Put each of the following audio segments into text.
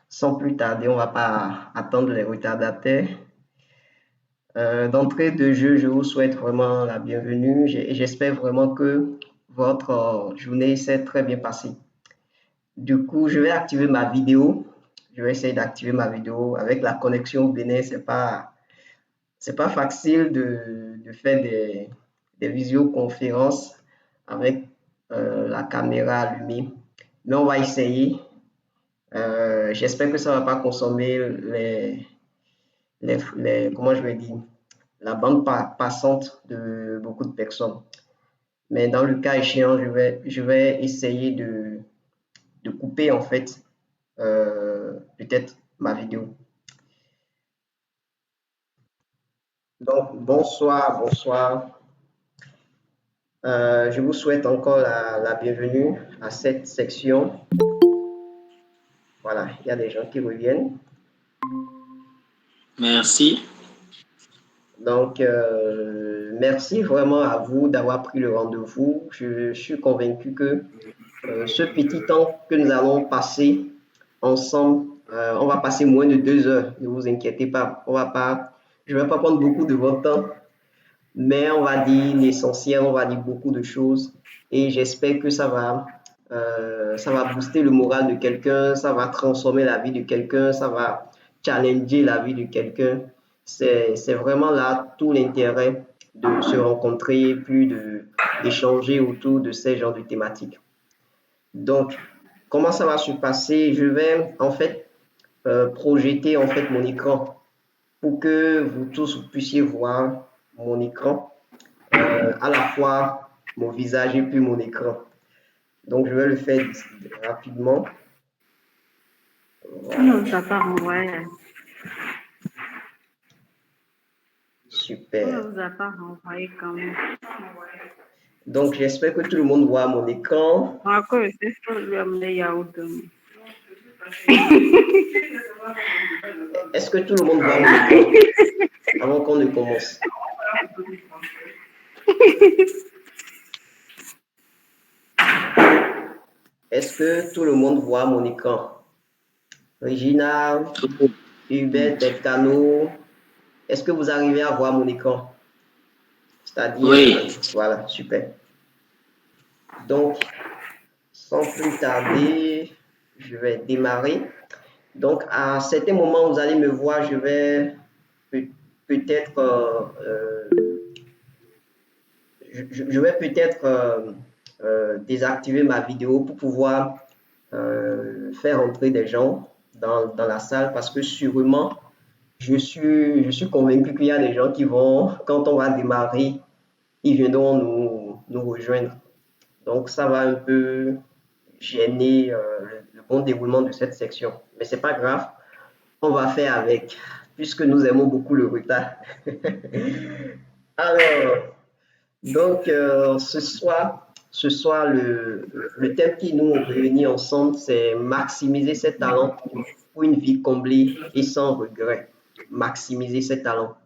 Sans plus tarder, on va pas attendre les retardataires. D'entrée de jeu, je vous souhaite vraiment la bienvenue et j'espère vraiment que votre journée s'est très bien passée. Du coup, je vais activer ma vidéo. Je vais essayer d'activer ma vidéo avec la connexion au Bénin. C'est pas facile de faire des visioconférences avec la caméra allumée, mais on va essayer. J'espère que ça va pas consommer comment je vais dire, la bande passante de beaucoup de personnes. Mais dans le cas échéant, je vais essayer de couper en fait peut-être ma vidéo. Donc, bonsoir, bonsoir. Je vous souhaite encore la bienvenue à cette section. Voilà, il y a des gens qui reviennent. Merci. Donc, merci vraiment à vous d'avoir pris le rendez-vous. Je suis convaincu que ce petit temps que nous allons passer ensemble, on va passer moins de 2 heures. Ne vous inquiétez pas. Je ne vais pas prendre beaucoup de votre temps, mais on va dire l'essentiel, on va dire beaucoup de choses. Et j'espère que ça va booster le moral de quelqu'un, ça va transformer la vie de quelqu'un, ça va challenger la vie de quelqu'un. C'est vraiment là tout l'intérêt de se rencontrer, puis d'échanger autour de ces genres de thématiques. Donc, comment ça va se passer? Je vais en fait projeter en fait mon écran pour que vous tous vous puissiez voir mon écran, à la fois mon visage et puis mon écran. Donc, je vais le faire rapidement. Voilà, Non, ça pas renvoyé. On ne super. vous a pas renvoyé quand même. Donc, j'espère que tout le monde voit mon écran. Encore, c'est ça, lui amener yaourt. Est-ce que tout le monde voit mon écran avant qu'on ne commence? Est-ce que tout le monde voit mon écran? Regina, Hubert, Elcano, est-ce que vous arrivez à voir mon écran? C'est-à-dire, Oui. voilà, super. Donc, sans plus tarder, je vais démarrer. Donc, à certains moments, vous allez me voir, je vais peut-être, je vais peut-être désactiver ma vidéo pour pouvoir faire entrer des gens dans la salle parce que sûrement, je suis convaincu qu'il y a des gens qui vont, quand on va démarrer, ils viendront nous rejoindre. Donc, ça va un peu gêner le bon déroulement de cette section. Mais c'est pas grave, on va faire avec, puisque nous aimons beaucoup le retard. Alors, donc, ce soir le thème qui nous réunit ensemble, c'est maximiser ses talents pour une vie comblée et sans regret. Maximiser ses talents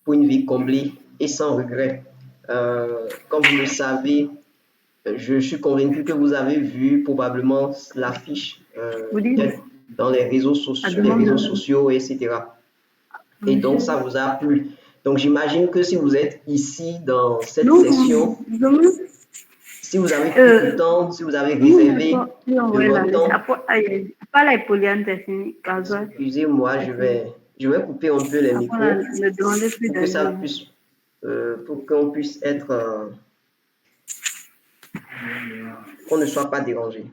pour une vie comblée et sans regret. Comme vous le savez, je suis convaincu que vous avez vu probablement l'affiche Vous dites, peut-être dans à les réseaux demande. sociaux, etc. Et donc, ça vous a plu. Donc, j'imagine que si vous êtes ici dans cette Non, session, demain, si vous avez pris le temps, si vous avez nous ne réservé pas plus de envoyer la votre liste. temps, Après, pas la poliante, c'est fini. excusez-moi, C'est fini. je vais couper un peu les Après, micros ne demandez plus pour que ça d'avis. puisse, pour qu'on puisse être, qu'on ne soit pas dérangé.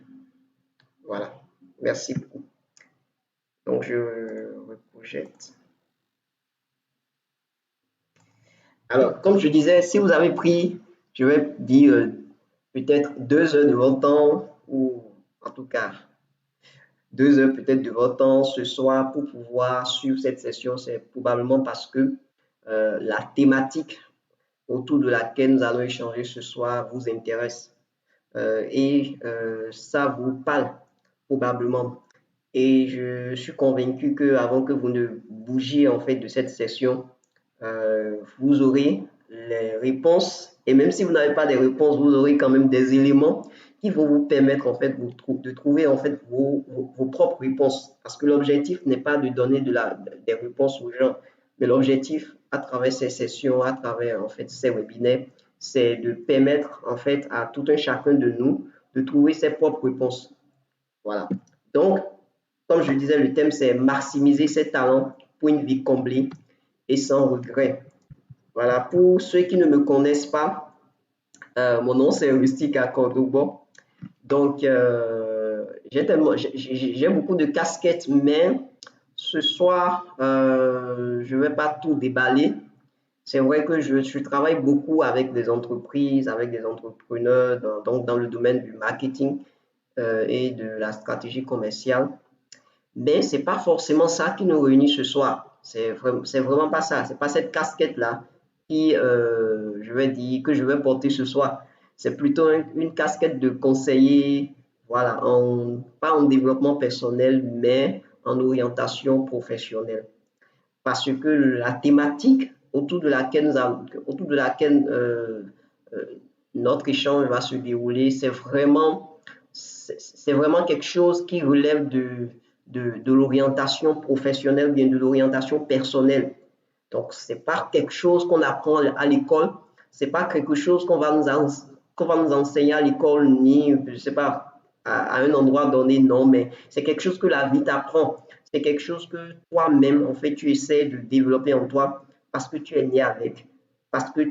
Voilà. Merci beaucoup. Donc, je reprojette. Alors, comme je disais, si vous avez pris, je vais dire peut-être 2 heures de votre temps, ou en tout cas 2 heures peut-être de votre temps ce soir pour pouvoir suivre cette session, c'est probablement parce que la thématique autour de laquelle nous allons échanger ce soir vous intéresse et ça vous parle probablement. Et je suis convaincu que avant que vous ne bougiez en fait de cette session, vous aurez les réponses. Et même si vous n'avez pas des réponses, vous aurez quand même des éléments qui vont vous permettre en fait de trouver en fait vos propres réponses. Parce que l'objectif n'est pas de donner des réponses aux gens, mais l'objectif à travers ces sessions, à travers en fait ces webinaires, c'est de permettre en fait à tout un chacun de nous de trouver ses propres réponses. Voilà. Donc, comme je disais, le thème c'est maximiser ses talents pour une vie comblée et sans regret. Voilà. Pour ceux qui ne me connaissent pas, mon nom c'est Rustica Cordoba. Donc, j'ai beaucoup de casquettes, mais ce soir, je ne vais pas tout déballer. C'est vrai que je travaille beaucoup avec des entreprises, avec des entrepreneurs, donc dans le domaine du marketing et de la stratégie commerciale. Mais ce n'est pas forcément ça qui nous réunit ce soir. C'est vraiment pas ça. C'est pas cette casquette-là je vais dire, que je vais porter ce soir. C'est plutôt une casquette de conseiller, voilà, pas en développement personnel, mais en orientation professionnelle. Parce que la thématique autour de laquelle notre échange va se dérouler, c'est vraiment quelque chose qui relève de l'orientation professionnelle, bien de l'orientation personnelle. Donc, ce n'est pas quelque chose qu'on apprend à l'école, ce n'est pas quelque chose qu'on va nous enseigner à l'école, ni, je ne sais pas, à un endroit donné, non, mais c'est quelque chose que la vie t'apprend. C'est quelque chose que toi-même, en fait, tu essaies de développer en toi parce que tu es né avec, parce que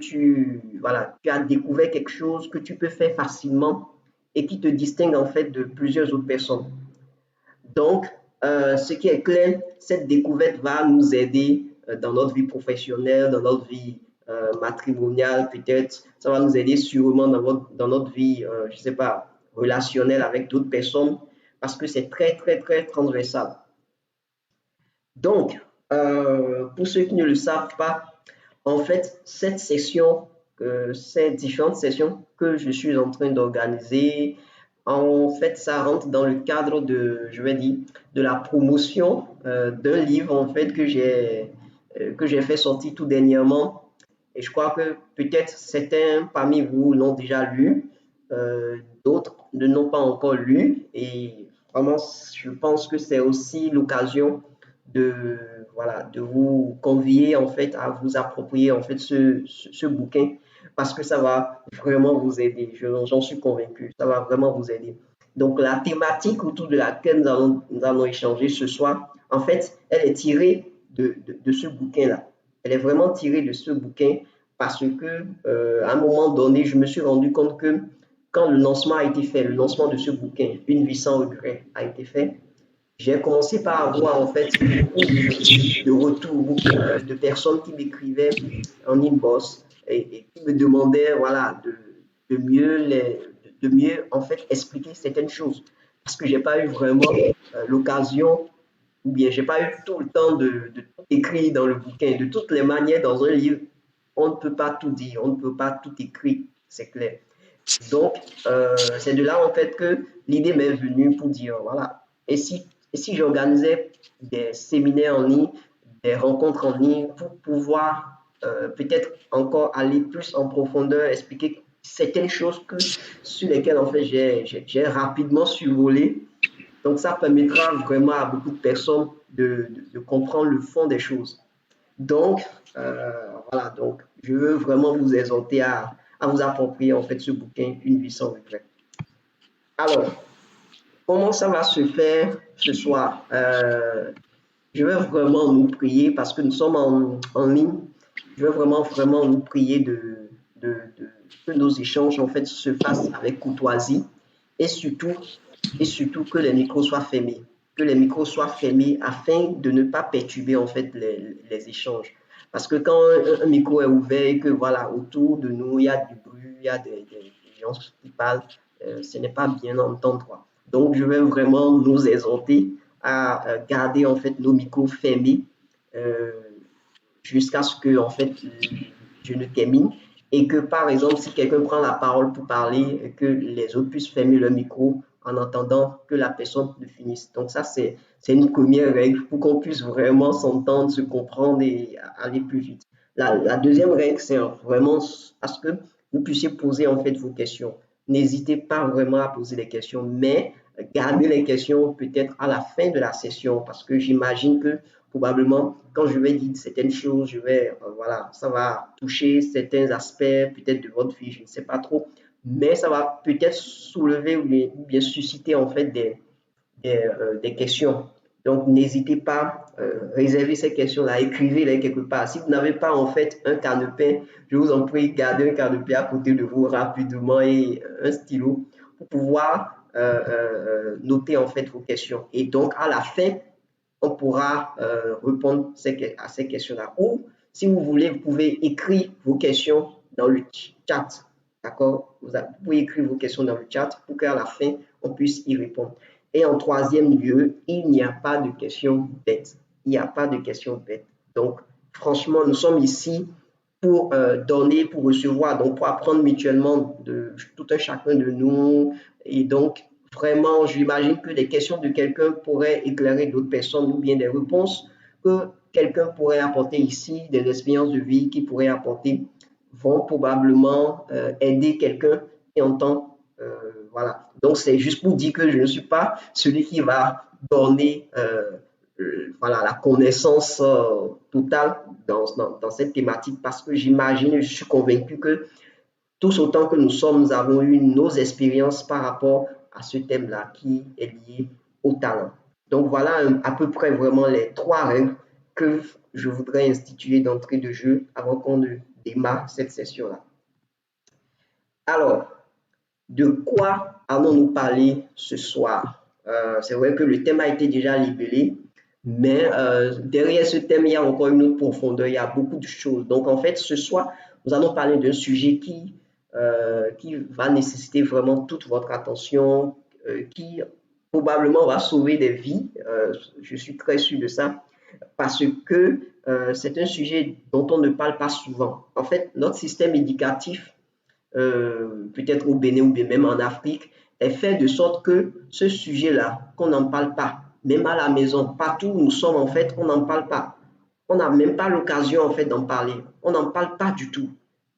voilà, tu as découvert quelque chose que tu peux faire facilement et qui te distingue, en fait, de plusieurs autres personnes. Donc, ce qui est clair, cette découverte va nous aider dans notre vie professionnelle, dans notre vie matrimoniale, peut-être. Ça va nous aider sûrement dans notre vie, je ne sais pas, relationnelle avec d'autres personnes, parce que c'est très, très, très transversal. Donc, pour ceux qui ne le savent pas, en fait, ces différentes sessions que je suis en train d'organiser, en fait, ça rentre dans le cadre je vais dire, de la promotion d'un livre en fait que j'ai fait sortir tout dernièrement. Et je crois que peut-être certains parmi vous l'ont déjà lu, d'autres ne l'ont pas encore lu. Et vraiment, je pense que c'est aussi l'occasion de, voilà, de vous convier en fait à vous approprier en fait ce bouquin parce que ça va vraiment vous aider. J'en suis convaincu, ça va vraiment vous aider. Donc la thématique autour de laquelle nous allons échanger ce soir, en fait, elle est tirée de ce bouquin-là. Elle est vraiment tirée de ce bouquin parce que à un moment donné, je me suis rendu compte que quand le lancement a été fait, le lancement de ce bouquin, Une vie sans regret, a été fait, j'ai commencé par avoir en fait beaucoup de retours, de personnes qui m'écrivaient en inbox et qui me demandaient voilà, de mieux en fait expliquer certaines choses. Parce que j'ai pas eu vraiment l'occasion, ou bien j'ai pas eu tout le temps de tout écrire dans le bouquin. De toutes les manières, dans un livre, on ne peut pas tout dire, on ne peut pas tout écrire, c'est clair. Donc, c'est de là en fait que l'idée m'est venue pour dire, voilà, et si j'organisais des séminaires en ligne, des rencontres en ligne pour pouvoir peut-être encore aller plus en profondeur, expliquer certaines choses sur lesquelles en fait j'ai rapidement survolé. Donc, ça permettra vraiment à beaucoup de personnes de comprendre le fond des choses. Donc, voilà, donc je veux vraiment vous exhorter à vous approprier en fait ce bouquin, Une vie sans regret. Alors, comment ça va se faire ce soir? Je vais vraiment nous prier parce que nous sommes en ligne. Je vais vraiment nous prier que nos échanges en fait se fassent avec courtoisie et surtout, que les micros soient fermés. Que les micros soient fermés afin de ne pas perturber en fait les échanges. Parce que quand un micro est ouvert et que voilà, autour de nous, il y a du bruit, il y a des gens qui parlent, ce n'est pas bien entendre. Donc, je vais vraiment nous exhorter à garder en fait nos micros fermés euh, jusqu'à ce que en fait je ne termine et que par exemple si quelqu'un prend la parole pour parler que les autres puissent fermer le micro en attendant que la personne ne finisse. Donc ça c'est une première règle pour qu'on puisse vraiment s'entendre, se comprendre et aller plus vite. La deuxième règle c'est vraiment à ce que vous puissiez poser en fait vos questions. n'hésitez pas vraiment à poser des questions, mais gardez les questions peut-être à la fin de la session parce que j'imagine que probablement quand je vais dire certaines choses, voilà, ça va toucher certains aspects peut-être de votre vie, je ne sais pas trop, mais ça va peut-être soulever ou bien susciter en fait des questions. Donc, n'hésitez pas, réservez ces questions-là, écrivez-les quelque part. Si vous n'avez pas en fait un calepin, je vous en prie, gardez un calepin à côté de vous rapidement et un stylo pour pouvoir noter en fait vos questions. Et donc, à la fin, on pourra répondre à ces questions-là. Ou, si vous voulez, vous pouvez écrire vos questions dans le chat. D'accord? Vous pouvez écrire vos questions dans le chat pour qu'à la fin, on puisse y répondre. Et en troisième lieu, il n'y a pas de questions bêtes. Il n'y a pas de questions bêtes. Donc, franchement, nous sommes ici pour donner, pour recevoir, donc pour apprendre mutuellement de tout un chacun de nous. Et donc, vraiment, j'imagine que des questions de quelqu'un pourraient éclairer d'autres personnes ou bien des réponses que quelqu'un pourrait apporter ici, des expériences de vie qui pourraient apporter, vont probablement aider quelqu'un qui entend. Voilà. Donc, c'est juste pour dire que je ne suis pas celui qui va donner voilà, la connaissance totale dans cette thématique parce que j'imagine, je suis convaincu que tous autant que nous sommes, nous avons eu nos expériences par rapport à ce thème-là qui est lié au talent. Donc voilà à peu près vraiment les trois règles que je voudrais instituer d'entrée de jeu avant qu'on ne démarre cette session-là. Alors, de quoi allons-nous parler ce soir? C'est vrai que le thème a été déjà libellé, mais derrière ce thème, il y a encore une autre profondeur, il y a beaucoup de choses. Donc en fait, ce soir, nous allons parler d'un sujet qui va nécessiter vraiment toute votre attention, qui probablement va sauver des vies. Je suis très sûr de ça, parce que c'est un sujet dont on ne parle pas souvent. En fait, notre système éducatif, peut-être au Bénin ou bien même en Afrique, est fait de sorte que ce sujet-là, qu'on n'en parle pas, même à la maison, partout où nous sommes, en fait, on n'en parle pas. On n'a même pas l'occasion, en fait, d'en parler. On n'en parle pas du tout.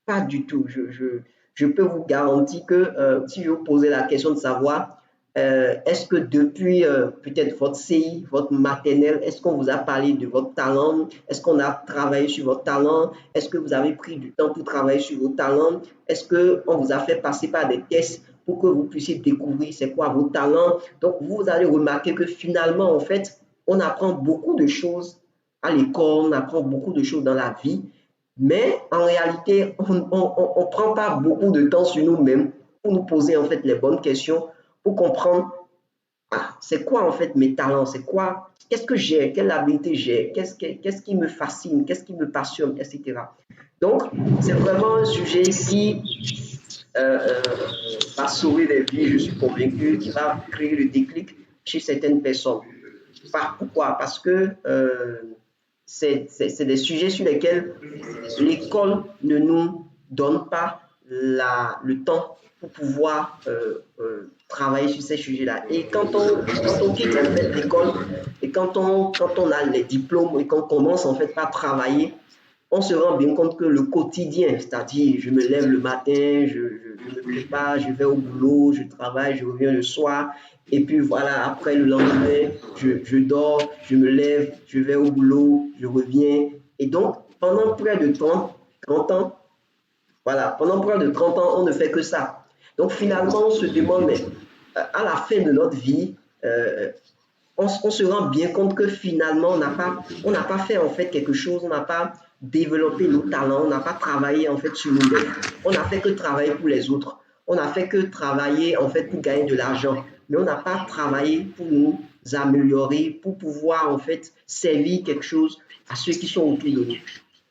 Pas du tout. Je peux vous garantir que si je vous posais la question de savoir, est-ce que depuis peut-être votre CI, votre maternelle, est-ce qu'on vous a parlé de votre talent? Est-ce qu'on a travaillé sur votre talent? Est-ce que vous avez pris du temps pour travailler sur vos talents? Est-ce qu'on vous a fait passer par des tests pour que vous puissiez découvrir c'est quoi vos talents? Donc, vous allez remarquer que finalement, en fait, on apprend beaucoup de choses à l'école, on apprend beaucoup de choses dans la vie, mais en réalité, on ne prend pas beaucoup de temps sur nous-mêmes pour nous poser en fait les bonnes questions, pour comprendre c'est quoi en fait mes talents, c'est quoi, qu'est-ce que j'ai, quelle habilité j'ai, qu'est-ce qui me fascine, qu'est-ce qui me passionne, etc. Donc, c'est vraiment un sujet qui va sauver des vies, je suis convaincu, qui va créer le déclic chez certaines personnes. Pourquoi? Parce que c'est des sujets sur lesquels l'école ne nous donne pas le temps pour pouvoir travailler sur ces sujets-là. Et quand on quitte en fait l'école et quand on a les diplômes et qu'on commence en fait par travailler, on se rend bien compte que le quotidien, c'est-à-dire je me lève le matin, je me prépare, je vais au boulot, je travaille, je reviens le soir, et puis voilà, après le lendemain, je dors, je me lève, je vais au boulot, je reviens. Et donc, pendant près de 30 ans, voilà, pendant près de 30 ans, on ne fait que ça. Donc finalement, on se demande, mais à la fin de notre vie, on se rend bien compte que finalement, on n'a pas fait en fait quelque chose, on n'a pas développé nos talents, on n'a pas travaillé en fait sur nous-mêmes. On n'a fait que travailler pour les autres. On n'a fait que travailler en fait pour gagner de l'argent. Mais on n'a pas travaillé pour nous améliorer, pour pouvoir en fait servir quelque chose à ceux qui sont autour de nous.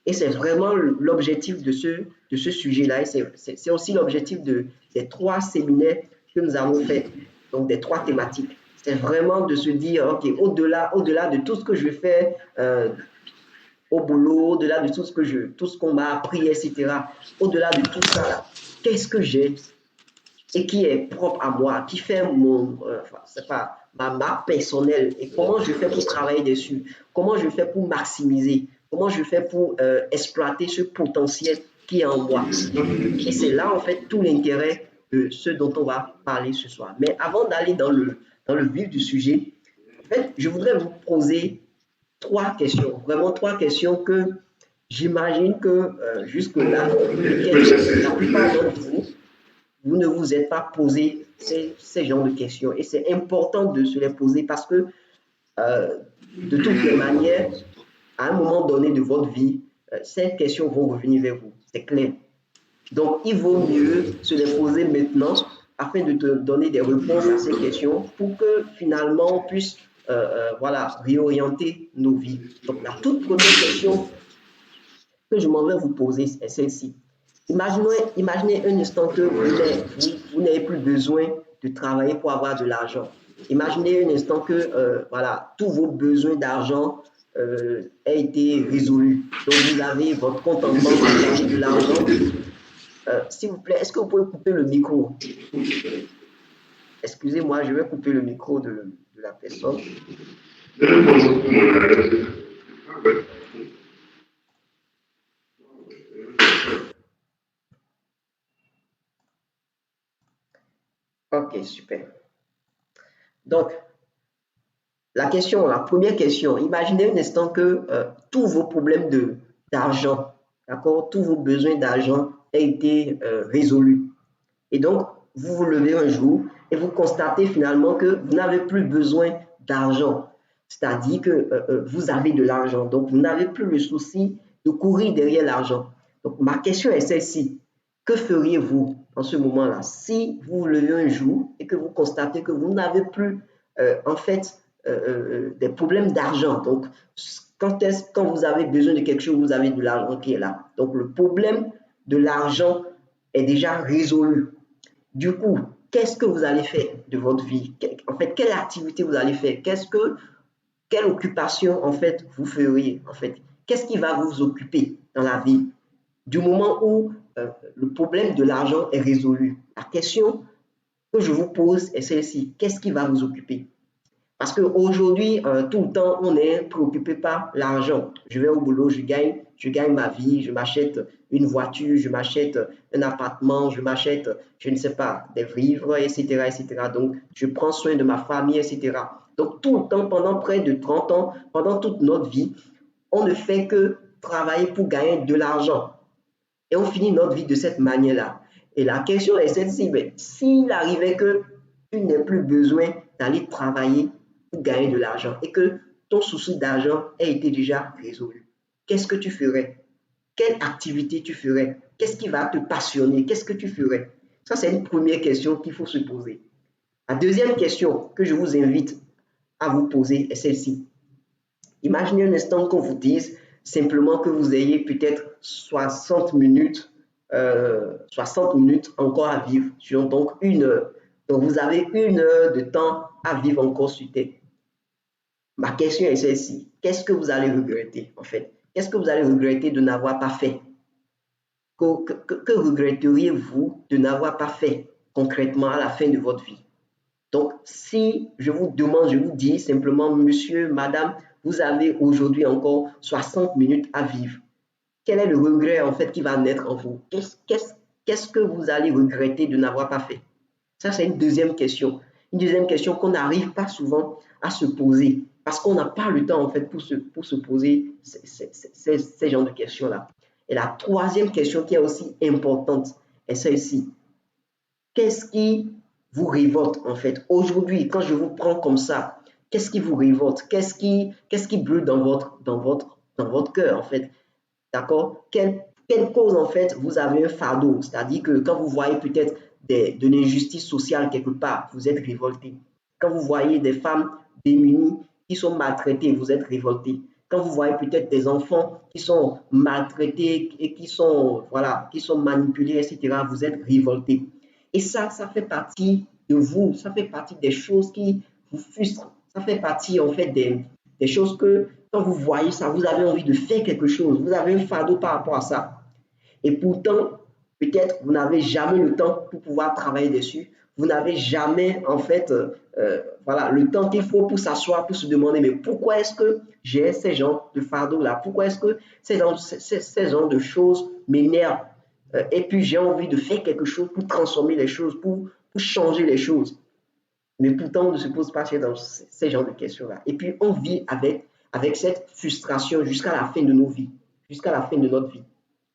Et c'est vraiment l'objectif de ce sujet-là. Et c'est aussi l'objectif des trois séminaires que nous avons fait, donc des trois thématiques. C'est vraiment de se dire, OK, au-delà de tout ce que je fais au boulot, au-delà de tout ce qu'on m'a appris, etc., au-delà de tout ça, là, qu'est-ce que j'ai et qui est propre à moi, qui fait c'est pas, ma marque personnelle et comment je fais pour travailler dessus, comment je fais pour maximiser, comment je fais pour exploiter ce potentiel qui est en moi. Et c'est là, en fait, tout l'intérêt de ce dont on va parler ce soir. Mais avant d'aller dans le vif du sujet, en fait, je voudrais vous poser trois questions, vraiment trois questions que j'imagine que jusque-là, peut-être la plupart d'entre vous, vous ne vous êtes pas posé ces genres de questions. Et c'est important de se les poser parce que euh, de toutes les manières, à un moment donné de votre vie, ces questions vont revenir vers vous. C'est clair. Donc, il vaut mieux se les poser maintenant afin de te donner des réponses à ces questions pour que finalement on puisse voilà, réorienter nos vies. Donc, la toute première question que je m'en vais vous poser est celle-ci. Imaginez un instant que vous n'avez plus besoin de travailler pour avoir de l'argent. Imaginez un instant que voilà, tous vos besoins d'argent aient été résolus. Donc, vous avez votre compte en banque, vous avez de l'argent. S'il vous plaît, est-ce que vous pouvez couper le micro? Excusez-moi, je vais couper le micro de la personne. Ok, super. Donc, la première question, imaginez un instant que tous vos problèmes d'argent, d'accord, tous vos besoins d'argent aient été résolus. Et donc, vous vous levez un jour et vous constatez finalement que vous n'avez plus besoin d'argent. C'est-à-dire que vous avez de l'argent. Donc, vous n'avez plus le souci de courir derrière l'argent. Donc, ma question est celle-ci. Que feriez-vous en ce moment-là si vous vous levez un jour et que vous constatez que vous n'avez plus, en fait, des problèmes d'argent? Donc, quand vous avez besoin de quelque chose, vous avez de l'argent qui est là. Donc, le problème de l'argent est déjà résolu. Du coup, qu'est-ce que vous allez faire de votre vie? En fait, quelle activité vous allez faire? Quelle occupation, en fait, vous feriez? En fait, qu'est-ce qui va vous occuper dans la vie? Du moment où le problème de l'argent est résolu, la question que je vous pose est celle-ci. Qu'est-ce qui va vous occuper? Parce qu'aujourd'hui, tout le temps, on est préoccupé par l'argent. Je vais au boulot, je gagne ma vie, je m'achète une voiture, je m'achète un appartement, je m'achète, je ne sais pas, des vivres, etc., etc. Donc, je prends soin de ma famille, etc. Donc, tout le temps, pendant près de 30 ans, pendant toute notre vie, on ne fait que travailler pour gagner de l'argent. Et on finit notre vie de cette manière-là. Et la question est celle-ci, mais s'il arrivait que tu n'aies plus besoin d'aller travailler pour gagner de l'argent et que ton souci d'argent ait été déjà résolu, qu'est-ce que tu ferais? Quelle activité tu ferais? Qu'est-ce qui va te passionner? Qu'est-ce que tu ferais? Ça, c'est une première question qu'il faut se poser. La deuxième question que je vous invite à vous poser est celle-ci. Imaginez un instant qu'on vous dise simplement que vous ayez peut-être 60 minutes encore à vivre, sur donc 1 heure. Donc vous avez 1 heure de temps à vivre encore sur Terre. Ma question est celle-ci. Qu'est-ce que vous allez regretter en fait? Qu'est-ce que vous allez regretter de n'avoir pas fait? Que regretteriez-vous de n'avoir pas fait concrètement à la fin de votre vie? Donc, si je vous demande, je vous dis simplement, monsieur, madame, vous avez aujourd'hui encore 60 minutes à vivre. Quel est le regret en fait qui va naître en vous? Qu'est-ce que vous allez regretter de n'avoir pas fait? Ça, c'est une deuxième question. Une deuxième question qu'on n'arrive pas souvent à se poser parce qu'on n'a pas le temps en fait pour se poser ces genres de questions-là. Et la troisième question qui est aussi importante est celle-ci. Qu'est-ce qui vous révolte en fait? Aujourd'hui, quand je vous prends comme ça, qu'est-ce qui vous révolte? Qu'est-ce qui brûle dans votre cœur en fait? D'accord? Quelle cause en fait vous avez un fardeau? C'est-à-dire que quand vous voyez peut-être de l'injustice sociale quelque part, vous êtes révolté. Quand vous voyez des femmes démunies qui sont maltraitées, vous êtes révolté. Quand vous voyez peut-être des enfants qui sont maltraités et voilà, qui sont manipulés, etc., vous êtes révolté. Et ça fait partie de vous, ça fait partie des choses qui vous frustrent, ça fait partie en fait des choses que quand vous voyez ça, vous avez envie de faire quelque chose, vous avez un fardeau par rapport à ça. Et pourtant, peut-être vous n'avez jamais le temps pour pouvoir travailler dessus, vous n'avez jamais en fait voilà, le temps qu'il faut pour s'asseoir, pour se demander mais pourquoi est-ce que j'ai ces genres de fardeaux là, pourquoi est-ce que ces genres de choses m'énervent et puis j'ai envie de faire quelque chose pour transformer les choses, pour changer les choses. Mais pourtant, on ne se pose pas ces genres de questions-là. Et puis, on vit avec cette frustration jusqu'à la fin de nos vies, jusqu'à la fin de notre vie,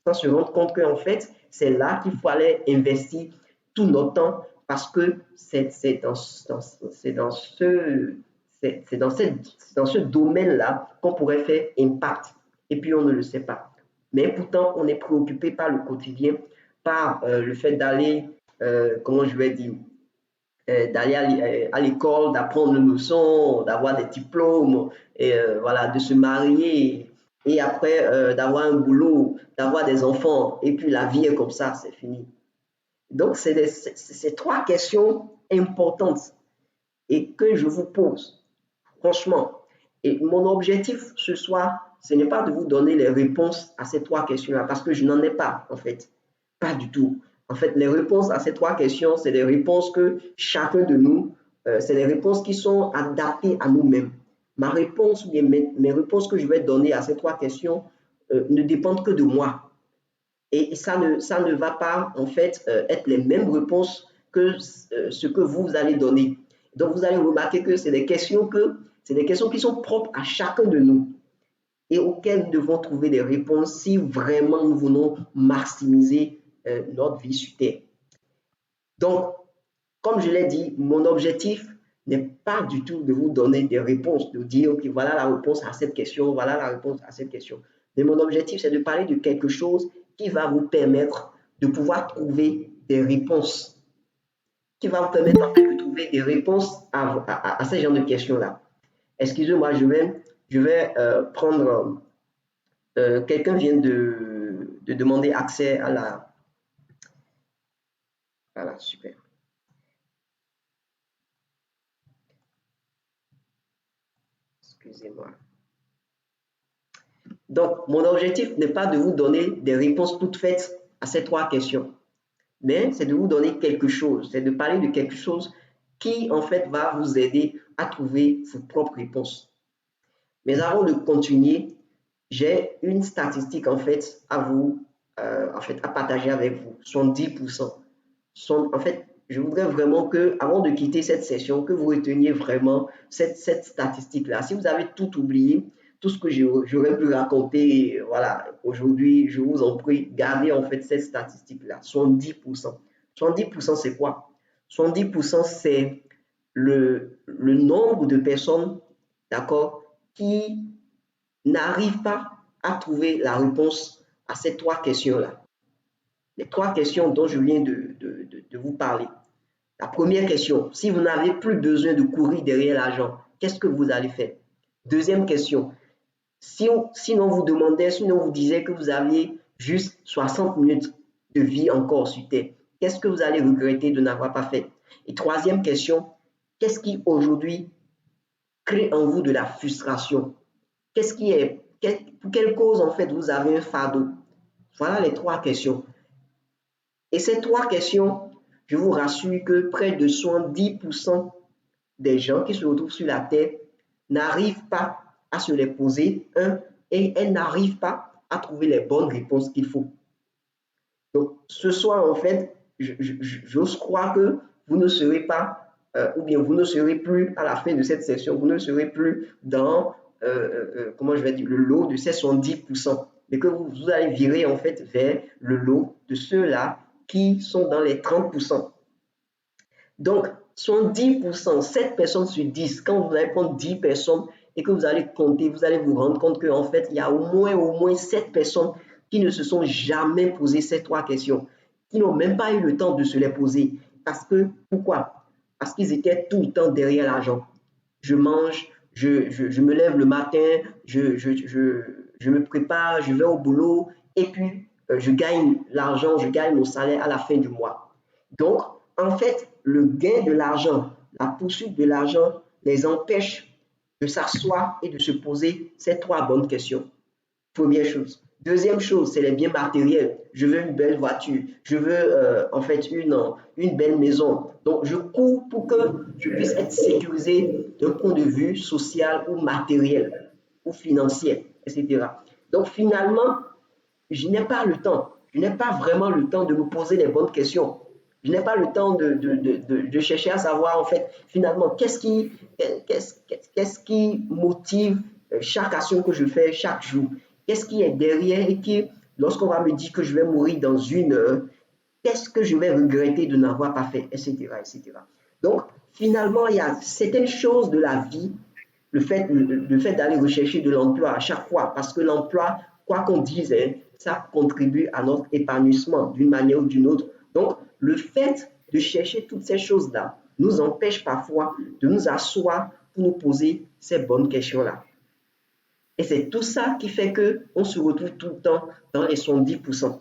sans se rendre compte qu'en fait, c'est là qu'il faut aller investir tout notre temps parce que c'est dans ce domaine-là qu'on pourrait faire impact. Et puis, on ne le sait pas. Mais pourtant, on est préoccupé par le quotidien, par le fait d'aller, comment je vais dire, d'aller à l'école, d'apprendre une leçon, d'avoir des diplômes, et voilà, de se marier, et après d'avoir un boulot, d'avoir des enfants, et puis la vie est comme ça, c'est fini. Donc, c'est trois questions importantes et que je vous pose, franchement. Et mon objectif ce soir, ce n'est pas de vous donner les réponses à ces trois questions-là, parce que je n'en ai pas, en fait. Pas du tout. En fait, les réponses à ces trois questions, c'est des réponses que chacun de nous, c'est des réponses qui sont adaptées à nous-mêmes. Ma réponse, ou bien mes réponses que je vais donner à ces trois questions ne dépendent que de moi. Et ça ne va pas, en fait, être les mêmes réponses que ce que vous allez donner. Donc, vous allez remarquer que c'est des questions qui sont propres à chacun de nous et auxquelles nous devons trouver des réponses si vraiment nous voulons maximiser notre vie sur Terre. Donc, comme je l'ai dit, mon objectif n'est pas du tout de vous donner des réponses, de dire, OK, voilà la réponse à cette question, voilà la réponse à cette question. Mais mon objectif, c'est de parler de quelque chose qui va vous permettre de pouvoir trouver des réponses, qui va vous permettre en fait de trouver des réponses à ces genres de questions-là. Excusez-moi, je vais prendre, quelqu'un vient de demander accès à la... Voilà, super. Excusez-moi. Donc, mon objectif n'est pas de vous donner des réponses toutes faites à ces trois questions, mais c'est de vous donner quelque chose, c'est de parler de quelque chose qui, en fait, va vous aider à trouver vos propres réponses. Mais avant de continuer, j'ai une statistique, en fait, à vous, à partager avec vous, 70%. En fait, je voudrais vraiment que, avant de quitter cette session, que vous reteniez vraiment cette statistique-là. Si vous avez tout oublié, tout ce que j'aurais pu raconter, voilà, aujourd'hui, je vous en prie, gardez en fait cette statistique-là, 70%. 70%, c'est quoi? 70%, c'est le nombre de personnes, d'accord, qui n'arrivent pas à trouver la réponse à ces trois questions-là. Les trois questions dont je viens de vous parler. La première question, si vous n'avez plus besoin de courir derrière l'argent, qu'est-ce que vous allez faire? Deuxième question, si on vous disait que vous aviez juste 60 minutes de vie encore sur Terre, qu'est-ce que vous allez regretter de n'avoir pas fait? Et troisième question, qu'est-ce qui aujourd'hui crée en vous de la frustration? Pour quelle cause en fait vous avez un fardeau? Voilà les trois questions. Et ces trois questions, je vous rassure que près de 70% des gens qui se retrouvent sur la Terre n'arrivent pas à se les poser, et elles n'arrivent pas à trouver les bonnes réponses qu'il faut. Donc, ce soir, en fait, j'ose croire que vous ne serez pas, ou bien vous ne serez plus à la fin de cette session, vous ne serez plus dans, comment je vais dire, le lot de ces 70%, mais que vous allez virer, en fait, vers le lot de ceux-là qui sont dans les 30%. Donc, 70%, 7 personnes sur 10, quand vous allez prendre 10 personnes et que vous allez compter, vous allez vous rendre compte qu'en fait, il y a au moins 7 personnes qui ne se sont jamais posé ces trois questions, qui n'ont même pas eu le temps de se les poser. Pourquoi? Parce qu'ils étaient tout le temps derrière l'argent. Je mange, je me lève le matin, je me prépare, je vais au boulot, et puis je gagne l'argent, je gagne mon salaire à la fin du mois. Donc, en fait, le gain de l'argent, la poursuite de l'argent les empêche de s'asseoir et de se poser ces trois bonnes questions. Première chose. Deuxième chose, c'est les biens matériels. Je veux une belle voiture. Je veux en fait une belle maison. Donc, je cours pour que je puisse être sécurisé d'un point de vue social ou matériel ou financier, etc. Donc, finalement, je n'ai pas le temps. Je n'ai pas vraiment le temps de me poser les bonnes questions. Je n'ai pas le temps de chercher à savoir, en fait, finalement, qu'est-ce qui motive chaque action que je fais chaque jour? Qu'est-ce qui est derrière et qui, lorsqu'on va me dire que je vais mourir dans 1 heure, qu'est-ce que je vais regretter de n'avoir pas fait, etc., etc. Donc, finalement, il y a certaines choses de la vie, le fait d'aller rechercher de l'emploi à chaque fois, parce que l'emploi, quoi qu'on dise, hein, ça contribue à notre épanouissement d'une manière ou d'une autre. Donc, le fait de chercher toutes ces choses-là nous empêche parfois de nous asseoir pour nous poser ces bonnes questions-là. Et c'est tout ça qui fait qu'on se retrouve tout le temps dans les 70%.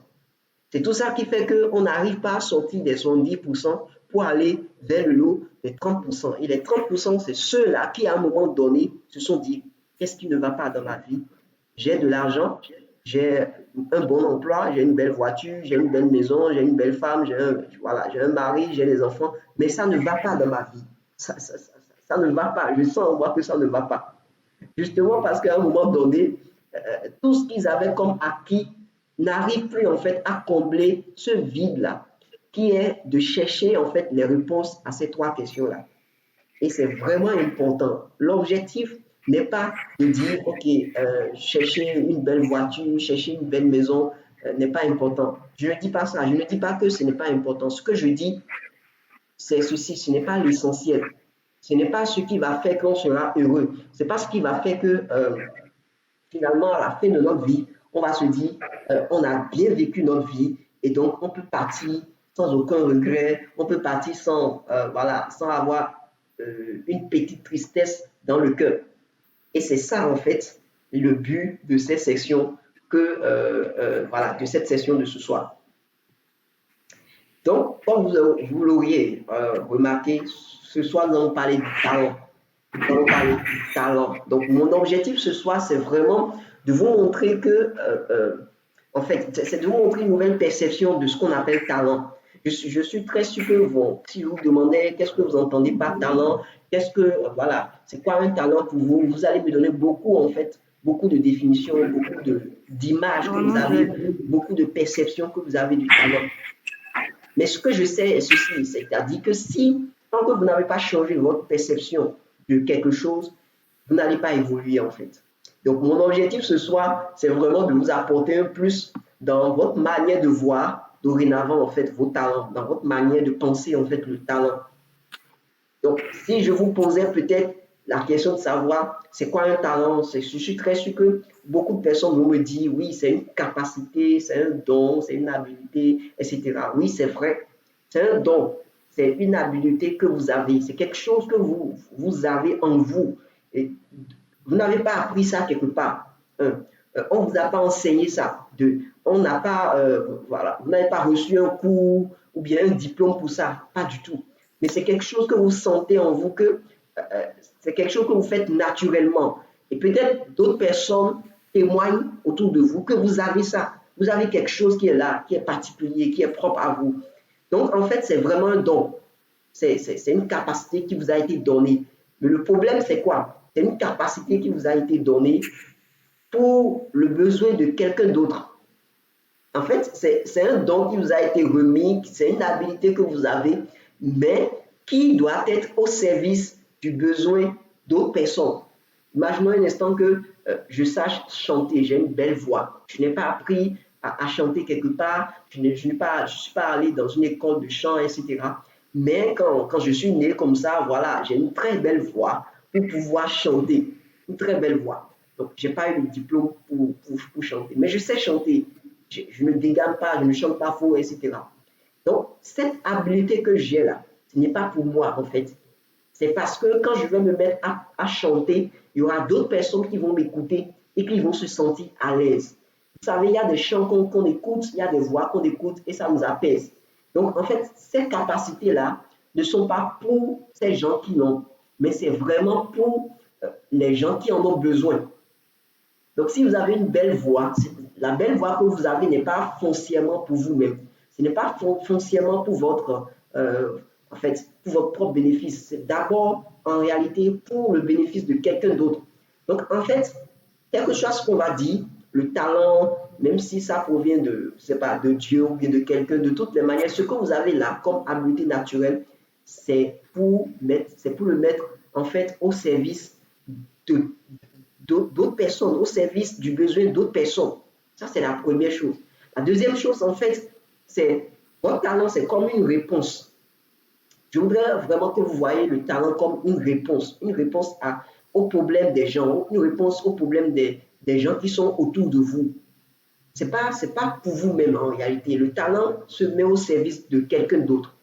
C'est tout ça qui fait qu'on n'arrive pas à sortir des 70% pour aller vers le lot des 30%. Et les 30%, c'est ceux-là qui, à un moment donné, se sont dit, qu'est-ce qui ne va pas dans ma vie? J'ai de l'argent, j'ai un bon emploi, j'ai une belle voiture, j'ai une belle maison, j'ai une belle femme, j'ai un mari, j'ai des enfants, mais ça ne va pas dans ma vie. Ça ne va pas. Je sens en moi que ça ne va pas. Justement parce qu'à un moment donné, tout ce qu'ils avaient comme acquis n'arrive plus en fait à combler ce vide-là, qui est de chercher en fait les réponses à ces 3 questions-là. Et c'est vraiment important. L'objectif n'est pas de dire, OK, chercher une belle voiture, chercher une belle maison n'est pas important. Je ne dis pas ça. Je ne dis pas que ce n'est pas important. Ce que je dis, c'est ceci, ce n'est pas l'essentiel. Ce n'est pas ce qui va faire qu'on sera heureux. Ce n'est pas ce qui va faire que finalement, à la fin de notre vie, on va se dire, on a bien vécu notre vie et donc on peut partir sans aucun regret, on peut partir sans avoir une petite tristesse dans le cœur. Et c'est ça, en fait, le but de cette session de cette session de ce soir. Donc, comme vous l'auriez remarqué, ce soir, nous allons parler du talent. Nous allons parler du talent. Donc, mon objectif ce soir, c'est vraiment de vous montrer en fait, c'est de vous montrer une nouvelle perception de ce qu'on appelle talent. Je suis très sûr que si je vous demandez qu'est-ce que vous entendez par talent, c'est quoi un talent pour vous, vous allez me donner beaucoup, en fait, beaucoup de définitions, beaucoup d'images que vous avez, beaucoup de perceptions que vous avez du talent. Mais ce que je sais est ceci, c'est-à-dire que tant que vous n'avez pas changé votre perception de quelque chose, vous n'allez pas évoluer en fait. Donc mon objectif ce soir, c'est vraiment de vous apporter un plus dans votre manière de voir dorénavant en fait vos talents, dans votre manière de penser en fait le talent. Donc si je vous posais peut-être la question de savoir c'est quoi un talent, je suis très sûr que beaucoup de personnes vont me dire oui, c'est une capacité, c'est un don, c'est une habilité, etc. Oui, c'est vrai, c'est un don, c'est une habilité que vous avez, c'est quelque chose que vous avez en vous. Et vous n'avez pas appris ça quelque part. On ne vous a pas enseigné ça. On n'a pas, vous n'avez pas reçu un cours ou bien un diplôme pour ça, pas du tout. Mais c'est quelque chose que vous sentez en vous, c'est quelque chose que vous faites naturellement. Et peut-être d'autres personnes témoignent autour de vous que vous avez ça. Vous avez quelque chose qui est là, qui est particulier, qui est propre à vous. Donc, en fait, c'est vraiment un don. C'est une capacité qui vous a été donnée. Mais le problème, c'est quoi? C'est une capacité qui vous a été donnée pour le besoin de quelqu'un d'autre. En fait, c'est un don qui vous a été remis, c'est une habilité que vous avez, mais qui doit être au service du besoin d'autres personnes. Imaginons un instant que je sache chanter, j'ai une belle voix. Je n'ai pas appris à chanter quelque part, je ne suis pas allé dans une école de chant, etc. Mais quand je suis né comme ça, voilà, j'ai une très belle voix pour pouvoir chanter. Une très belle voix. Donc, je n'ai pas eu le diplôme pour chanter. Mais je sais chanter. Je ne dégage pas, je ne chante pas faux, etc. Donc, cette habilité que j'ai là, ce n'est pas pour moi, en fait. C'est parce que quand je vais me mettre à chanter, il y aura d'autres personnes qui vont m'écouter et qui vont se sentir à l'aise. Vous savez, il y a des chants qu'on écoute, il y a des voix qu'on écoute et ça nous apaise. Donc, en fait, ces capacités-là ne sont pas pour ces gens qui l'ont, mais c'est vraiment pour les gens qui en ont besoin. Donc, si vous avez une belle voix, la belle voix que vous avez n'est pas foncièrement pour vous-même. Ce n'est pas foncièrement pour votre propre bénéfice. C'est d'abord, en réalité, pour le bénéfice de quelqu'un d'autre. Donc, en fait, quel que soit ce qu'on va dire, le talent, même si ça provient de, je sais pas, de Dieu ou bien de quelqu'un, de toutes les manières, ce que vous avez là comme habileté naturelle, c'est pour le mettre en fait au service de d'autres personnes, au service du besoin d'autres personnes. Ça, c'est la première chose. La deuxième chose, en fait, c'est votre talent, c'est comme une réponse. Je voudrais vraiment que vous voyez le talent comme une réponse aux problèmes des gens, une réponse aux problèmes des gens qui sont autour de vous. C'est pas pour vous-même en réalité. Le talent se met au service de quelqu'un d'autre.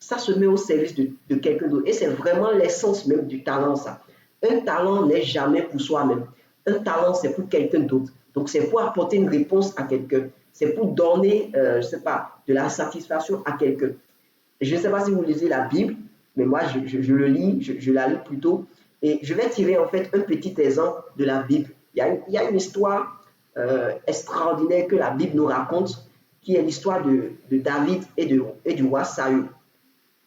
Ça se met au service de quelqu'un d'autre. Et c'est vraiment l'essence même du talent, ça. Un talent n'est jamais pour soi-même. Un talent, c'est pour quelqu'un d'autre. Donc, c'est pour apporter une réponse à quelqu'un. C'est pour donner, je ne sais pas, de la satisfaction à quelqu'un. Je ne sais pas si vous lisez la Bible, mais moi, je le lis, je la lis plutôt. Et je vais tirer en fait un petit exemple de la Bible. Il y a une histoire extraordinaire que la Bible nous raconte, qui est l'histoire de David et du roi Saül.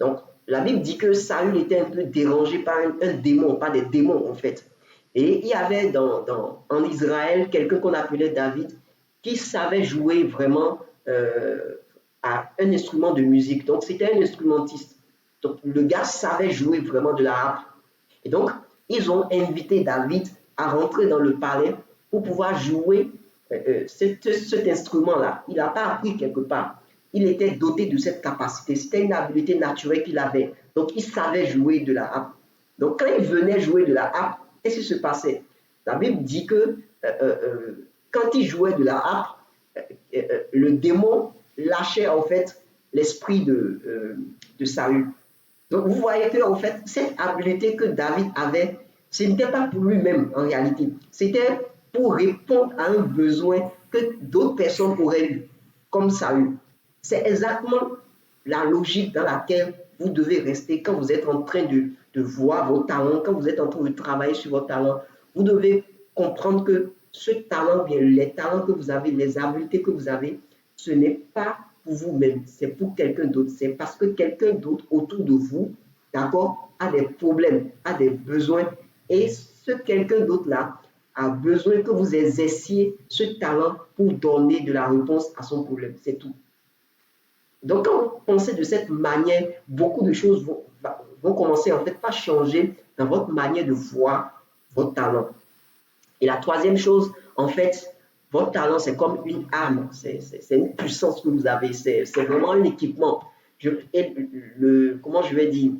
Donc, la Bible dit que Saül était un peu dérangé par un démon, pas des démons en fait. Et il y avait en Israël quelqu'un qu'on appelait David qui savait jouer vraiment à un instrument de musique. Donc, c'était un instrumentiste. Donc, le gars savait jouer vraiment de la harpe. Et donc, ils ont invité David à rentrer dans le palais pour pouvoir jouer cet instrument-là. Il n'a pas appris quelque part. Il était doté de cette capacité. C'était une habileté naturelle qu'il avait. Donc, il savait jouer de la harpe. Donc, quand il venait jouer de la harpe, qu'est-ce qui se passait? La Bible dit que quand il jouait de la harpe, le démon lâchait en fait l'esprit de Saül. Donc, vous voyez que en fait, cette habileté que David avait, ce n'était pas pour lui-même en réalité. C'était pour répondre à un besoin que d'autres personnes auraient eu, comme Saül. C'est exactement la logique dans laquelle vous devez rester quand vous êtes en train de voir vos talents, quand vous êtes en train de travailler sur vos talents. Vous devez comprendre que ce talent, bien, les talents que vous avez, les habiletés que vous avez, ce n'est pas pour vous-même, c'est pour quelqu'un d'autre. C'est parce que quelqu'un d'autre autour de vous, d'accord, a des problèmes, a des besoins. Et ce quelqu'un d'autre-là a besoin que vous exerciez ce talent pour donner de la réponse à son problème. C'est tout. Donc, quand vous pensez de cette manière, beaucoup de choses vont commencer en fait à changer dans votre manière de voir votre talent. Et la troisième chose, en fait, votre talent, c'est comme une arme, c'est une puissance que vous avez, c'est vraiment un équipement. Comment je vais dire,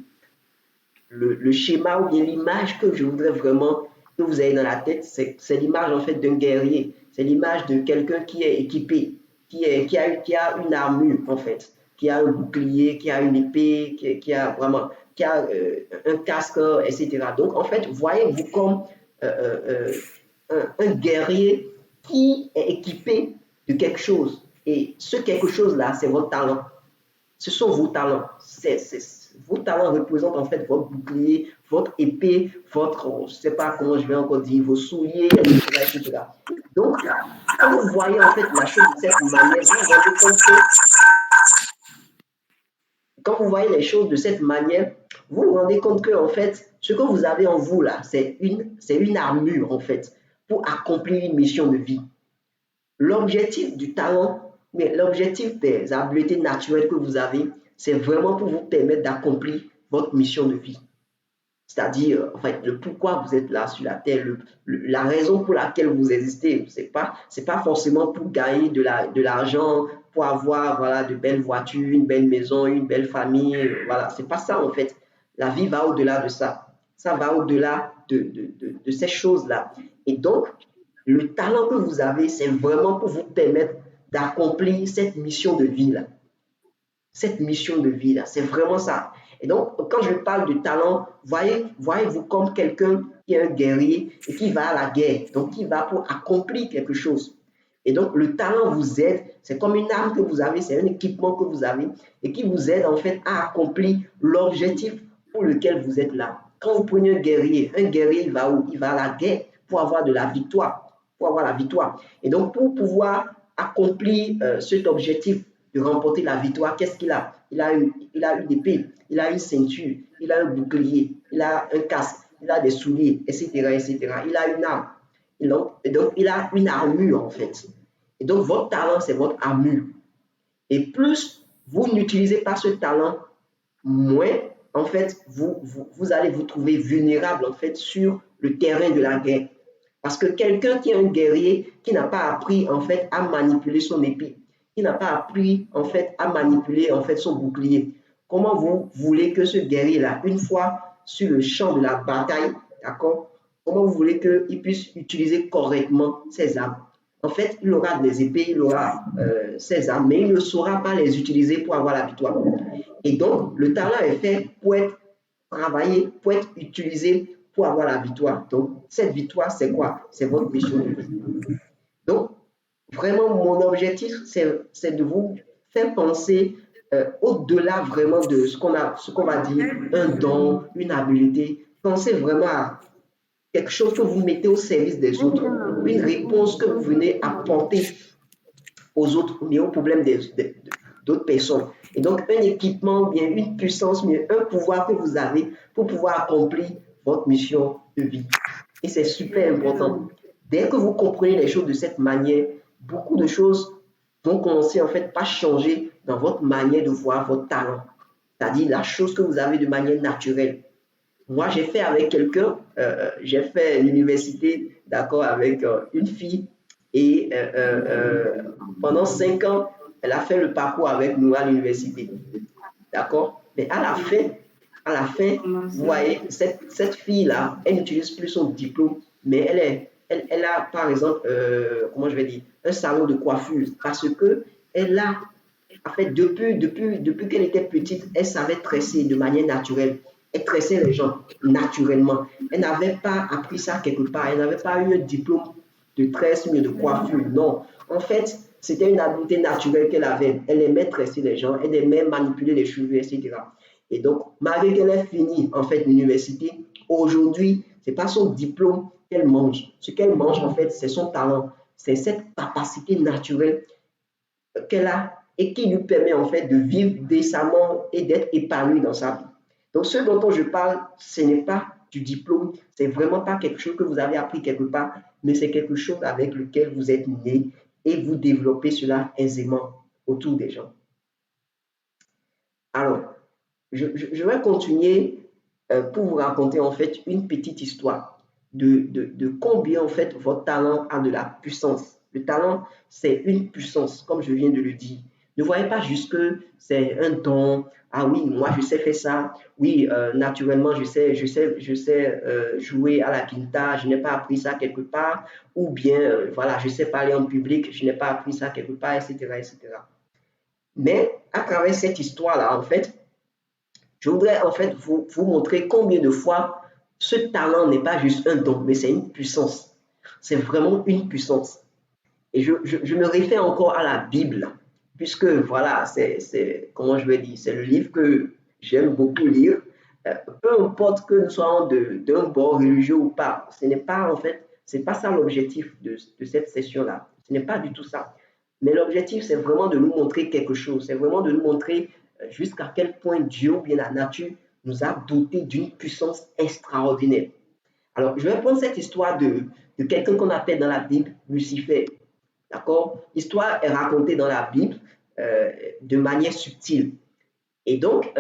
le schéma ou bien l'image que je voudrais vraiment que vous ayez dans la tête, c'est l'image en fait d'un guerrier, c'est l'image de quelqu'un qui est équipé, qui a une armure en fait, qui a un bouclier, qui a une épée, qui a vraiment un casque, etc. Donc en fait, voyez-vous comme un guerrier qui est équipé de quelque chose. Et ce quelque chose-là, c'est votre talent. Ce sont vos talents. Vos talents représentent en fait votre bouclier, votre épée, votre, je ne sais pas comment je vais encore dire, vos souliers, etc., etc. Donc, quand vous voyez en fait la chose de cette manière, vous vous rendez compte que quand vous voyez les choses de cette manière, vous vous rendez compte que en fait, ce que vous avez en vous là, c'est une armure en fait pour accomplir une mission de vie. L'objectif du talent, mais l'objectif des habiletés naturelles que vous avez, c'est vraiment pour vous permettre d'accomplir votre mission de vie. C'est-à-dire, en fait, le pourquoi vous êtes là sur la terre, la raison pour laquelle vous existez. C'est pas forcément pour gagner de l'argent, pour avoir voilà, de belles voitures, une belle maison, une belle famille. Voilà, c'est pas ça en fait. La vie va au-delà de ça. Ça va au-delà de ces choses-là. Et donc, le talent que vous avez, c'est vraiment pour vous permettre d'accomplir cette mission de vie-là. Cette mission de vie-là, c'est vraiment ça. Et donc, quand je parle de talent, voyez-vous comme quelqu'un qui est un guerrier et qui va à la guerre, donc qui va pour accomplir quelque chose. Et donc, le talent vous aide, c'est comme une arme que vous avez, c'est un équipement que vous avez et qui vous aide en fait à accomplir l'objectif pour lequel vous êtes là. Quand vous prenez un guerrier, il va où? Il va à la guerre pour avoir de la victoire, pour avoir la victoire. Et donc, pour pouvoir accomplir cet objectif de remporter la victoire, qu'est-ce qu'il a? Il a une épée, il a une ceinture, il a un bouclier, il a un casque, il a des souliers, etc., etc. Il a une arme. Donc, il a une armure, en fait. Et donc, votre talent, c'est votre armure. Et plus vous n'utilisez pas ce talent, moins, en fait, vous allez vous trouver vulnérable, en fait, sur le terrain de la guerre. Parce que quelqu'un qui est un guerrier, qui n'a pas appris, en fait, à manipuler son épée, qui n'a pas appris, en fait, à manipuler, en fait, son bouclier, comment vous voulez que ce guerrier-là, une fois sur le champ de la bataille, d'accord, comment vous voulez qu'il puisse utiliser correctement ses armes? En fait, il aura des épées, il aura ses armes, mais il ne saura pas les utiliser pour avoir la victoire. Et donc, le talent est fait pour être travaillé, pour être utilisé pour avoir la victoire. Donc, cette victoire, c'est quoi? C'est votre mission de vie. Donc, vraiment, mon objectif, c'est de vous faire penser au-delà vraiment de ce qu'on va dire, un don, une habileté. Pensez vraiment à quelque chose que vous mettez au service des autres, une réponse que vous venez apporter aux autres, mais aux problèmes d'autres personnes. Et donc, un équipement, bien une puissance, bien un pouvoir que vous avez pour pouvoir accomplir votre mission de vie. Et c'est super important. Dès que vous comprenez les choses de cette manière, beaucoup de choses vont commencer en fait par changer dans votre manière de voir votre talent. C'est-à-dire la chose que vous avez de manière naturelle. Moi, j'ai fait avec quelqu'un, j'ai fait l'université, d'accord, avec une fille, et pendant 5 ans, elle a fait le parcours avec nous à l'université, d'accord. Mais à la fin, vous voyez, cette fille-là, elle n'utilise plus son diplôme, mais elle a, par exemple, comment je vais dire, un salon de coiffure, parce que elle a, en fait, depuis qu'elle était petite, elle savait tresser de manière naturelle. Elle tressait les gens naturellement. Elle n'avait pas appris ça quelque part. Elle n'avait pas eu un diplôme de tresse ou de coiffure. Non. En fait, c'était une habileté naturelle qu'elle avait. Elle aimait tresser les gens. Elle aimait manipuler les cheveux, etc. Et donc, malgré qu'elle ait fini, en fait, l'université, aujourd'hui, ce n'est pas son diplôme qu'elle mange. Ce qu'elle mange, en fait, c'est son talent. C'est cette capacité naturelle qu'elle a et qui lui permet en fait de vivre décemment et d'être épanoui dans sa vie. Donc ce dont je parle, ce n'est pas du diplôme, c'est vraiment pas quelque chose que vous avez appris quelque part, mais c'est quelque chose avec lequel vous êtes né et vous développez cela aisément autour des gens. Alors, je vais continuer pour vous raconter en fait une petite histoire de combien en fait votre talent a de la puissance. Le talent, c'est une puissance, comme je viens de le dire. Ne voyez pas juste que c'est un don. Ah oui, moi je sais faire ça. Oui, naturellement, je sais jouer à la guitare. Je n'ai pas appris ça quelque part. Ou bien, voilà, je sais parler en public. Je n'ai pas appris ça quelque part, etc., etc. Mais à travers cette histoire-là, en fait, je voudrais en fait vous montrer combien de fois ce talent n'est pas juste un don, mais c'est une puissance. C'est vraiment une puissance. Et je me réfère encore à la Bible, puisque voilà, comment je vais dire, c'est le livre que j'aime beaucoup lire. Peu importe que nous soyons d'un bord religieux ou pas, ce n'est pas en fait, c'est pas ça l'objectif de cette session-là. Ce n'est pas du tout ça. Mais l'objectif, c'est vraiment de nous montrer quelque chose. C'est vraiment de nous montrer jusqu'à quel point Dieu, ou bien la nature, nous a dotés d'une puissance extraordinaire. Alors, je vais prendre cette histoire de quelqu'un qu'on appelle dans la Bible Lucifer. D'accord? L'histoire est racontée dans la Bible de manière subtile. Et donc,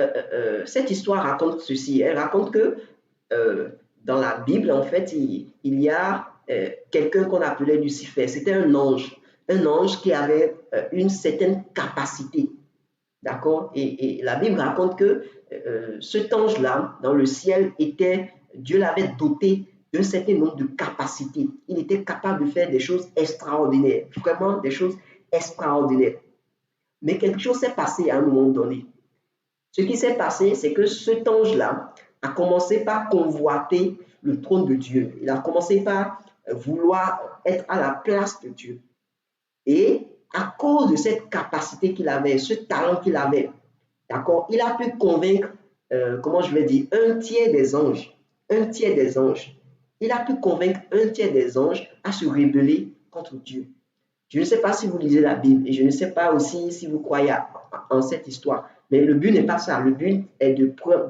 cette histoire raconte ceci. Elle raconte que dans la Bible, en fait, il y a quelqu'un qu'on appelait Lucifer. C'était un ange qui avait une certaine capacité. D'accord? Et la Bible raconte que cet ange-là, dans le ciel, Dieu l'avait doté d'un certain nombre de capacités. Il était capable de faire des choses extraordinaires, vraiment des choses extraordinaires. Mais quelque chose s'est passé à un moment donné. Ce qui s'est passé, c'est que cet ange-là a commencé par convoiter le trône de Dieu. Il a commencé par vouloir être à la place de Dieu. Et à cause de cette capacité qu'il avait, ce talent qu'il avait, d'accord, il a pu convaincre, comment je vais dire, un tiers des anges. Un tiers des anges. Il a pu convaincre un tiers des anges à se rebeller contre Dieu. Je ne sais pas si vous lisez la Bible et je ne sais pas aussi si vous croyez en cette histoire. Mais le but n'est pas ça. Le but est de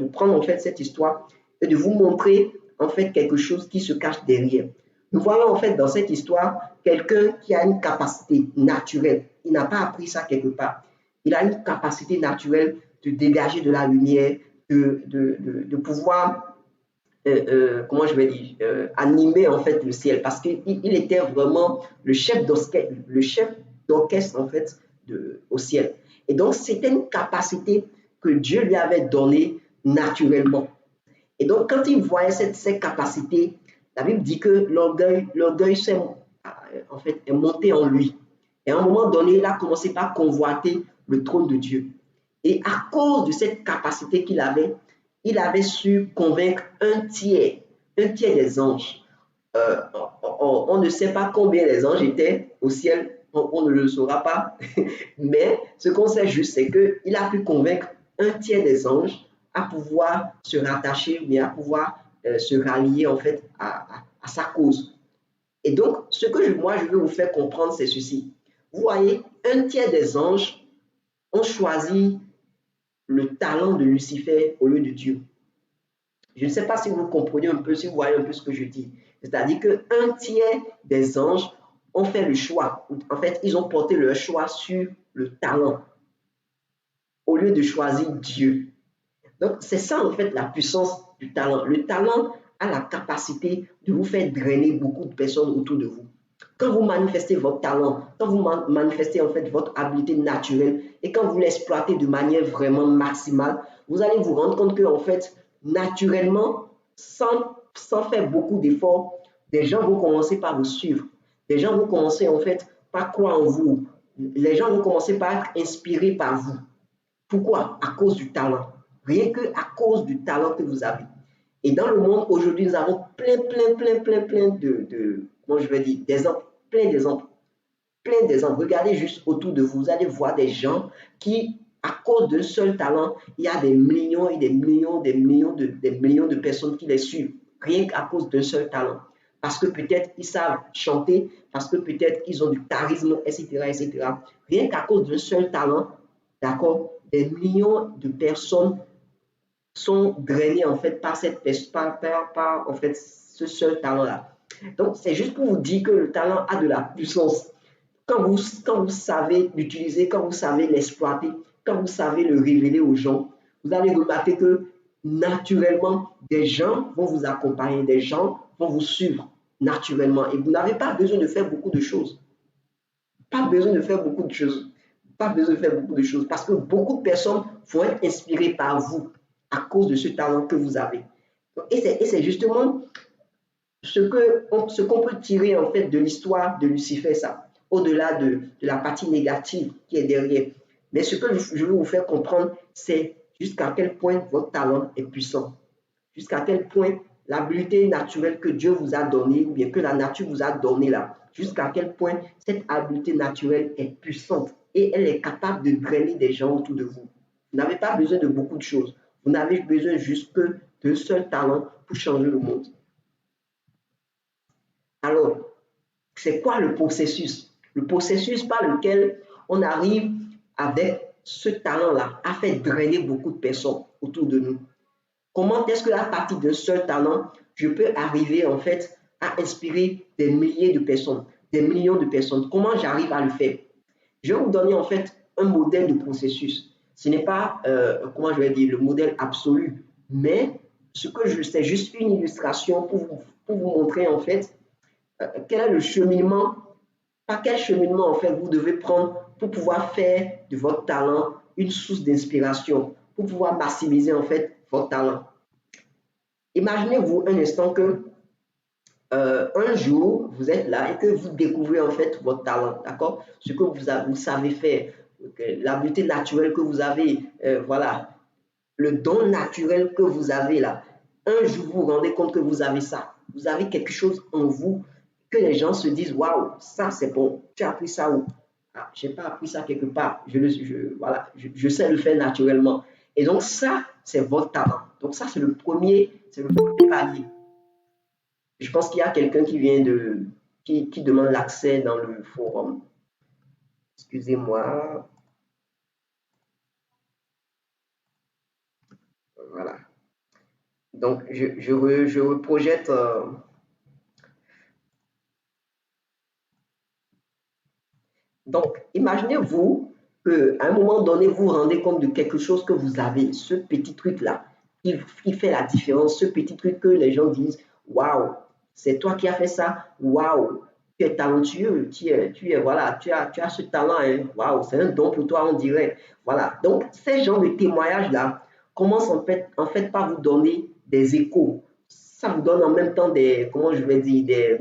prendre en fait cette histoire et de vous montrer en fait quelque chose qui se cache derrière. Nous voyons en fait dans cette histoire quelqu'un qui a une capacité naturelle. Il n'a pas appris ça quelque part. Il a une capacité naturelle de dégager de la lumière, de pouvoir, comment je vais dire, animer en fait le ciel. Parce qu'il il était vraiment le chef d'orchestre en fait au ciel. Et donc c'était une capacité que Dieu lui avait donnée naturellement. Et donc, quand il voyait cette capacité, la Bible dit que l'orgueil en fait, est monté en lui. Et à un moment donné, il a commencé par convoiter le trône de Dieu. Et à cause de cette capacité qu'il avait, il avait su convaincre un tiers des anges. On ne sait pas combien les anges étaient au ciel, on ne le saura pas. Mais ce qu'on sait juste, c'est qu'il a pu convaincre un tiers des anges à pouvoir se rattacher ou bien à pouvoir se rallier en fait à sa cause. Et donc, ce que moi je veux vous faire comprendre, c'est ceci. Vous voyez, un tiers des anges ont choisi le talent de Lucifer au lieu de Dieu. Je ne sais pas si vous comprenez un peu, si vous voyez un peu ce que je dis. C'est-à-dire qu'un tiers des anges ont fait le choix. En fait, ils ont porté leur choix sur le talent au lieu de choisir Dieu. Donc, c'est ça en fait la puissance du talent. Le talent a la capacité de vous faire drainer beaucoup de personnes autour de vous. Quand vous manifestez votre talent, quand vous manifestez en fait votre habileté naturelle et quand vous l'exploitez de manière vraiment maximale, vous allez vous rendre compte que en fait, naturellement, sans faire beaucoup d'efforts, des gens vont commencer par vous suivre. Des gens vont commencer en fait par croire en vous. Les gens vont commencer par être inspirés par vous. Pourquoi? À cause du talent. Rien que à cause du talent que vous avez. Et dans le monde aujourd'hui, nous avons plein comment je vais dire, d'exemples, plein d'exemples. Regardez juste autour de vous, vous allez voir des gens qui, à cause d'un seul talent, il y a des millions et des millions de personnes qui les suivent, rien qu'à cause d'un seul talent. Parce que peut-être ils savent chanter, parce que peut-être ils ont du charisme, etc., etc. Rien qu'à cause d'un seul talent, d'accord, des millions de personnes sont drainées en fait par en fait ce seul talent-là. Donc c'est juste pour vous dire que le talent a de la puissance. Quand vous savez l'utiliser, quand vous savez l'exploiter, quand vous savez le révéler aux gens, vous allez remarquer que naturellement, des gens vont vous accompagner, des gens vont vous suivre naturellement. Et vous n'avez pas besoin de faire beaucoup de choses. Pas besoin de faire beaucoup de choses. Pas besoin de faire beaucoup de choses parce que beaucoup de personnes vont être inspirées par vous à cause de ce talent que vous avez. Et c'est justement ce qu'on peut tirer en fait de l'histoire de Lucifer, ça, au-delà de la partie négative qui est derrière. Mais ce que je veux vous faire comprendre, c'est jusqu'à quel point votre talent est puissant, jusqu'à quel point l'habileté naturelle que Dieu vous a donnée, ou bien que la nature vous a donnée là, jusqu'à quel point cette habileté naturelle est puissante et elle est capable de drainer des gens autour de vous. Vous n'avez pas besoin de beaucoup de choses. Vous n'avez besoin juste que d'un seul talent pour changer le monde. Alors, c'est quoi le processus? Le processus par lequel on arrive avec ce talent-là à faire drainer beaucoup de personnes autour de nous. Comment est-ce qu'à partir d'un seul talent, je peux arriver en fait à inspirer des milliers de personnes, des millions de personnes? Comment j'arrive à le faire? Je vais vous donner en fait un modèle de processus. Ce n'est pas, comment je vais dire, le modèle absolu, mais c'est juste une illustration pour vous montrer en fait quel est le cheminement, par quel cheminement en fait vous devez prendre pour pouvoir faire de votre talent une source d'inspiration, pour pouvoir maximiser en fait votre talent. Imaginez-vous un instant que un jour vous êtes là et que vous découvrez en fait votre talent, d'accord? Ce que vous savez faire, l'habileté naturelle que vous avez, voilà, le don naturel que vous avez là. Un jour vous vous rendez compte que vous avez ça, vous avez quelque chose en vous que les gens se disent waouh, ça c'est bon, tu as appris ça où? Ah, je n'ai pas appris ça quelque part, voilà, je sais le faire naturellement. Et donc ça, c'est votre talent. Donc ça, c'est le premier palier. Je pense qu'il y a quelqu'un qui demande l'accès dans le forum. Excusez-moi. Voilà. Donc, je reprojette. Donc, imaginez-vous qu'à un moment donné, vous vous rendez compte de quelque chose que vous avez, ce petit truc-là, qui fait la différence, ce petit truc que les gens disent, waouh, c'est toi qui as fait ça, waouh, tu es talentueux, voilà, tu as ce talent, hein, waouh, c'est un don pour toi, on dirait. Voilà. Donc, ces genres de témoignages-là commencent en fait par vous donner des échos. Ça vous donne en même temps des, comment je vais dire,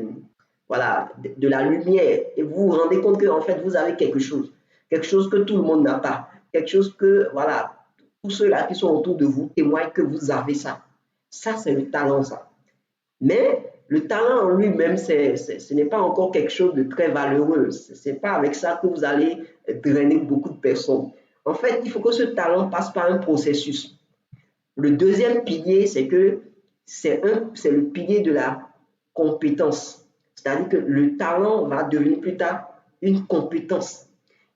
voilà, de la lumière. Et vous vous rendez compte que en fait, vous avez quelque chose que tout le monde n'a pas, quelque chose que, voilà, tous ceux-là qui sont autour de vous témoignent que vous avez ça. Ça, c'est le talent, ça. Mais le talent en lui-même, ce n'est pas encore quelque chose de très valeureux. Ce n'est pas avec ça que vous allez drainer beaucoup de personnes. En fait, il faut que ce talent passe par un processus. Le deuxième pilier, c'est que c'est le pilier de la compétence. C'est-à-dire que le talent va devenir plus tard une compétence,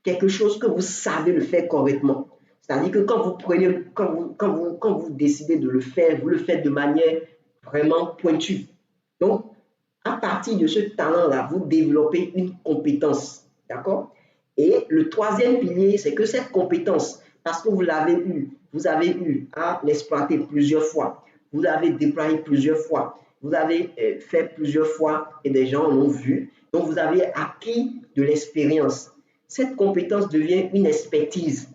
quelque chose que vous savez le faire correctement. C'est-à-dire que quand vous prenez, quand vous décidez de le faire, vous le faites de manière vraiment pointue. Donc, à partir de ce talent-là, vous développez une compétence. D'accord? Et le troisième pilier, c'est que cette compétence, parce que vous avez eu à l'exploiter plusieurs fois, vous l'avez déployé plusieurs fois, vous avez fait plusieurs fois et des gens l'ont vu. Donc, vous avez acquis de l'expérience. Cette compétence devient une expertise.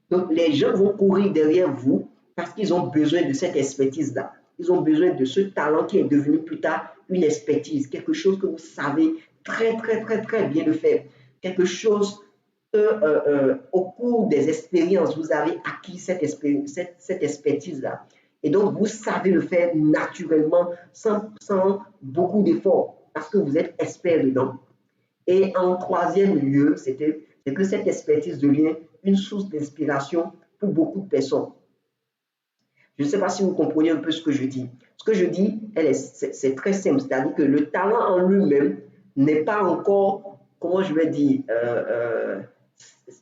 Donc, les gens vont courir derrière vous parce qu'ils ont besoin de cette expertise-là. Ils ont besoin de ce talent qui est devenu plus tard une expertise, quelque chose que vous savez très, très, très, très bien le faire. Quelque chose que, au cours des expériences, vous avez acquis cette expertise-là. Et donc, vous savez le faire naturellement, sans beaucoup d'efforts, parce que vous êtes expert dedans. Et en troisième lieu, c'est que cette expertise devient une source d'inspiration pour beaucoup de personnes. Je ne sais pas si vous comprenez un peu ce que je dis. Ce que je dis, c'est très simple, c'est-à-dire que le talent en lui-même n'est pas encore, comment je vais dire,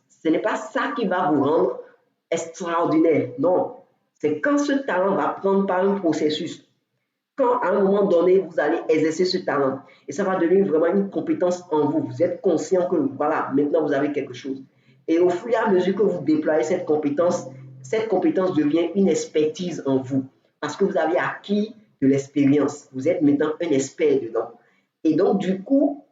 ce n'est pas ça qui va vous rendre extraordinaire. Non, c'est quand ce talent va prendre par un processus, quand à un moment donné, vous allez exercer ce talent et ça va devenir vraiment une compétence en vous. Vous êtes conscient que voilà, maintenant vous avez quelque chose. Et au fur et à mesure que vous déployez cette compétence devient une expertise en vous parce que vous avez acquis de l'expérience. Vous êtes maintenant un expert dedans. Et donc, du coup,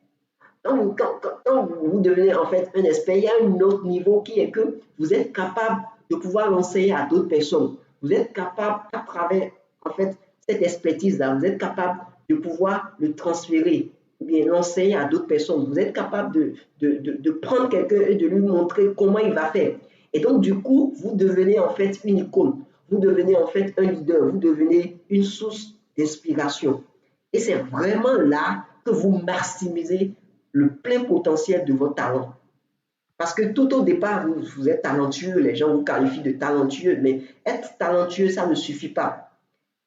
quand vous devenez en fait un expert, il y a un autre niveau qui est que vous êtes capable de pouvoir l'enseigner à d'autres personnes. Vous êtes capable, à travers en fait cette expertise-là, vous êtes capable de pouvoir le transférer ou bien l'enseigner à d'autres personnes. Vous êtes capable de prendre quelqu'un et de lui montrer comment il va faire. Et donc, du coup, vous devenez en fait une icône. Vous devenez en fait un leader. Vous devenez une source d'inspiration. Et c'est vraiment là que vous maximisez le plein potentiel de votre talent. Parce que tout au départ, vous êtes talentueux, les gens vous qualifient de talentueux, mais être talentueux, ça ne suffit pas.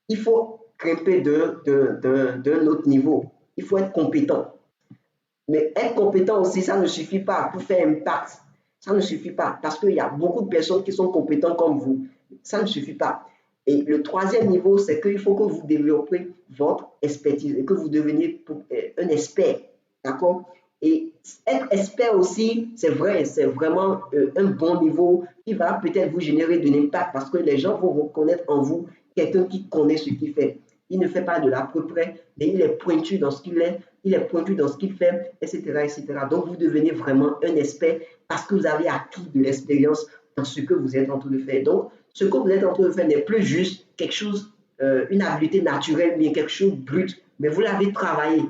Il faut grimper d'un autre niveau. Il faut être compétent. Mais être compétent aussi, ça ne suffit pas pour faire impact. Ça ne suffit pas parce qu'il y a beaucoup de personnes qui sont compétentes comme vous. Ça ne suffit pas. Et le troisième niveau, c'est qu'il faut que vous développez votre expertise et que vous deveniez un expert. D'accord? Et être expert aussi, c'est vrai, c'est vraiment un bon niveau qui va peut-être vous générer de l'impact parce que les gens vont reconnaître en vous quelqu'un qui connaît ce qu'il fait. Il ne fait pas de l'à peu près, mais il est pointu dans ce qu'il est, il est pointu dans ce qu'il fait, etc., etc. Donc, vous devenez vraiment un expert parce que vous avez acquis de l'expérience dans ce que vous êtes en train de faire. Donc, ce que vous êtes en train de faire n'est plus juste quelque chose, une habileté naturelle, mais quelque chose de brut, mais vous l'avez travaillé.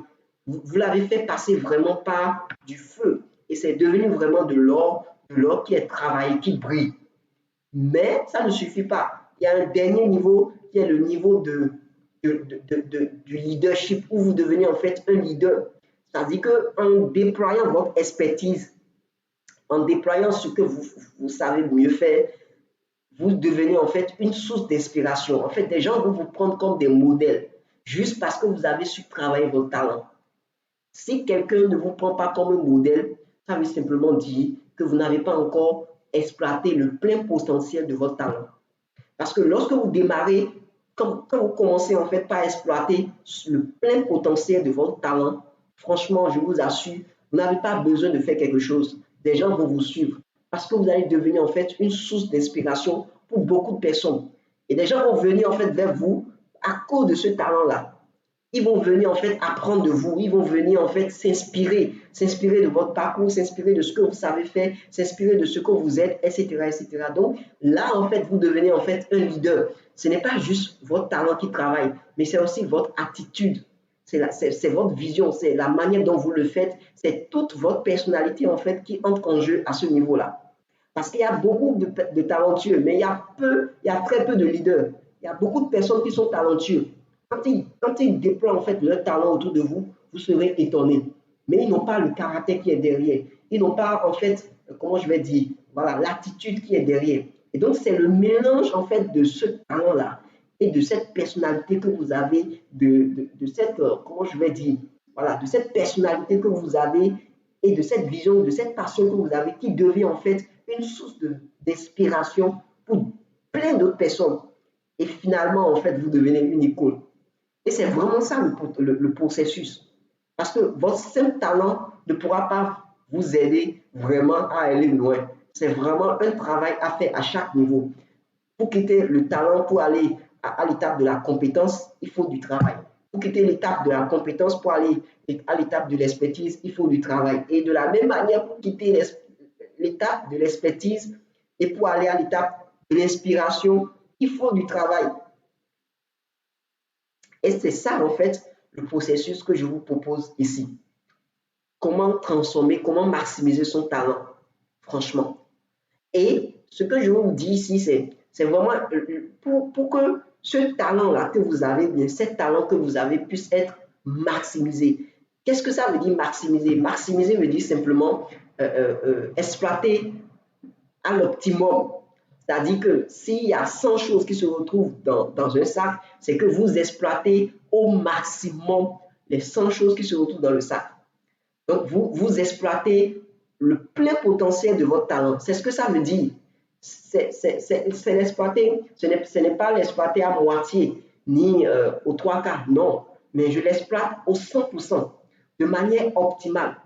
Vous l'avez fait passer vraiment par du feu. Et c'est devenu vraiment de l'or qui est travaillé, qui brille. Mais ça ne suffit pas. Il y a un dernier niveau qui est le niveau du leadership où vous devenez en fait un leader. C'est-à-dire qu'en déployant votre expertise, en déployant ce que vous savez mieux faire, vous devenez en fait une source d'inspiration. En fait, des gens vont vous prendre comme des modèles juste parce que vous avez su travailler votre talent. Si quelqu'un ne vous prend pas comme un modèle, ça veut simplement dire que vous n'avez pas encore exploité le plein potentiel de votre talent. Parce que lorsque vous démarrez, quand vous commencez en fait par exploiter le plein potentiel de votre talent, franchement, je vous assure, vous n'avez pas besoin de faire quelque chose des gens vont vous suivre parce que vous allez devenir en fait une source d'inspiration pour beaucoup de personnes. Et des gens vont venir en fait vers vous à cause de ce talent-là. Ils vont venir en fait apprendre de vous, ils vont venir en fait s'inspirer de votre parcours, s'inspirer de ce que vous savez faire, s'inspirer de ce que vous êtes, etc., etc. Donc là, en fait, vous devenez en fait un leader. Ce n'est pas juste votre talent qui travaille, mais c'est aussi votre attitude. C'est votre vision, c'est la manière dont vous le faites, c'est toute votre personnalité en fait qui entre en jeu à ce niveau-là. Parce qu'il y a beaucoup de talentueux, mais il y a très peu de leaders. Il y a beaucoup de personnes qui sont talentueuses. Quand ils déploient en fait leur talent autour de vous, vous serez étonné. Mais ils n'ont pas le caractère qui est derrière. Ils n'ont pas en fait, comment je vais dire, voilà, l'attitude qui est derrière. Et donc c'est le mélange en fait de ce talent-là et de cette personnalité que vous avez, de cette, comment je vais dire, voilà, de cette personnalité que vous avez et de cette vision, de cette passion que vous avez qui devient en fait une source d'inspiration pour plein d'autres personnes. Et finalement, en fait, vous devenez une école. Et c'est vraiment ça le processus. Parce que votre simple talent ne pourra pas vous aider vraiment à aller loin. C'est vraiment un travail à faire à chaque niveau. Pour quitter le talent, pour aller à l'étape de la compétence, il faut du travail. Pour quitter l'étape de la compétence, pour aller à l'étape de l'expertise, il faut du travail. Et de la même manière, pour quitter l'étape de l'expertise et pour aller à l'étape de l'inspiration, il faut du travail. Et c'est ça, en fait, le processus que je vous propose ici. Comment transformer, comment maximiser son talent, franchement. Et ce que je vous dis ici, c'est vraiment pour que ce talent-là que vous avez, bien, ce talent que vous avez puisse être maximisé. Qu'est-ce que ça veut dire maximiser? Maximiser veut dire simplement exploiter à l'optimum. C'est-à-dire que s'il y a 100 choses qui se retrouvent dans un sac, c'est que vous exploitez au maximum les 100 choses qui se retrouvent dans le sac. Donc, vous exploitez le plein potentiel de votre talent. C'est ce que ça veut dire. C'est l'exploiter, ce n'est pas l'exploiter à moitié, ni aux trois quarts, non. Mais je l'exploite au 100%, de manière optimale.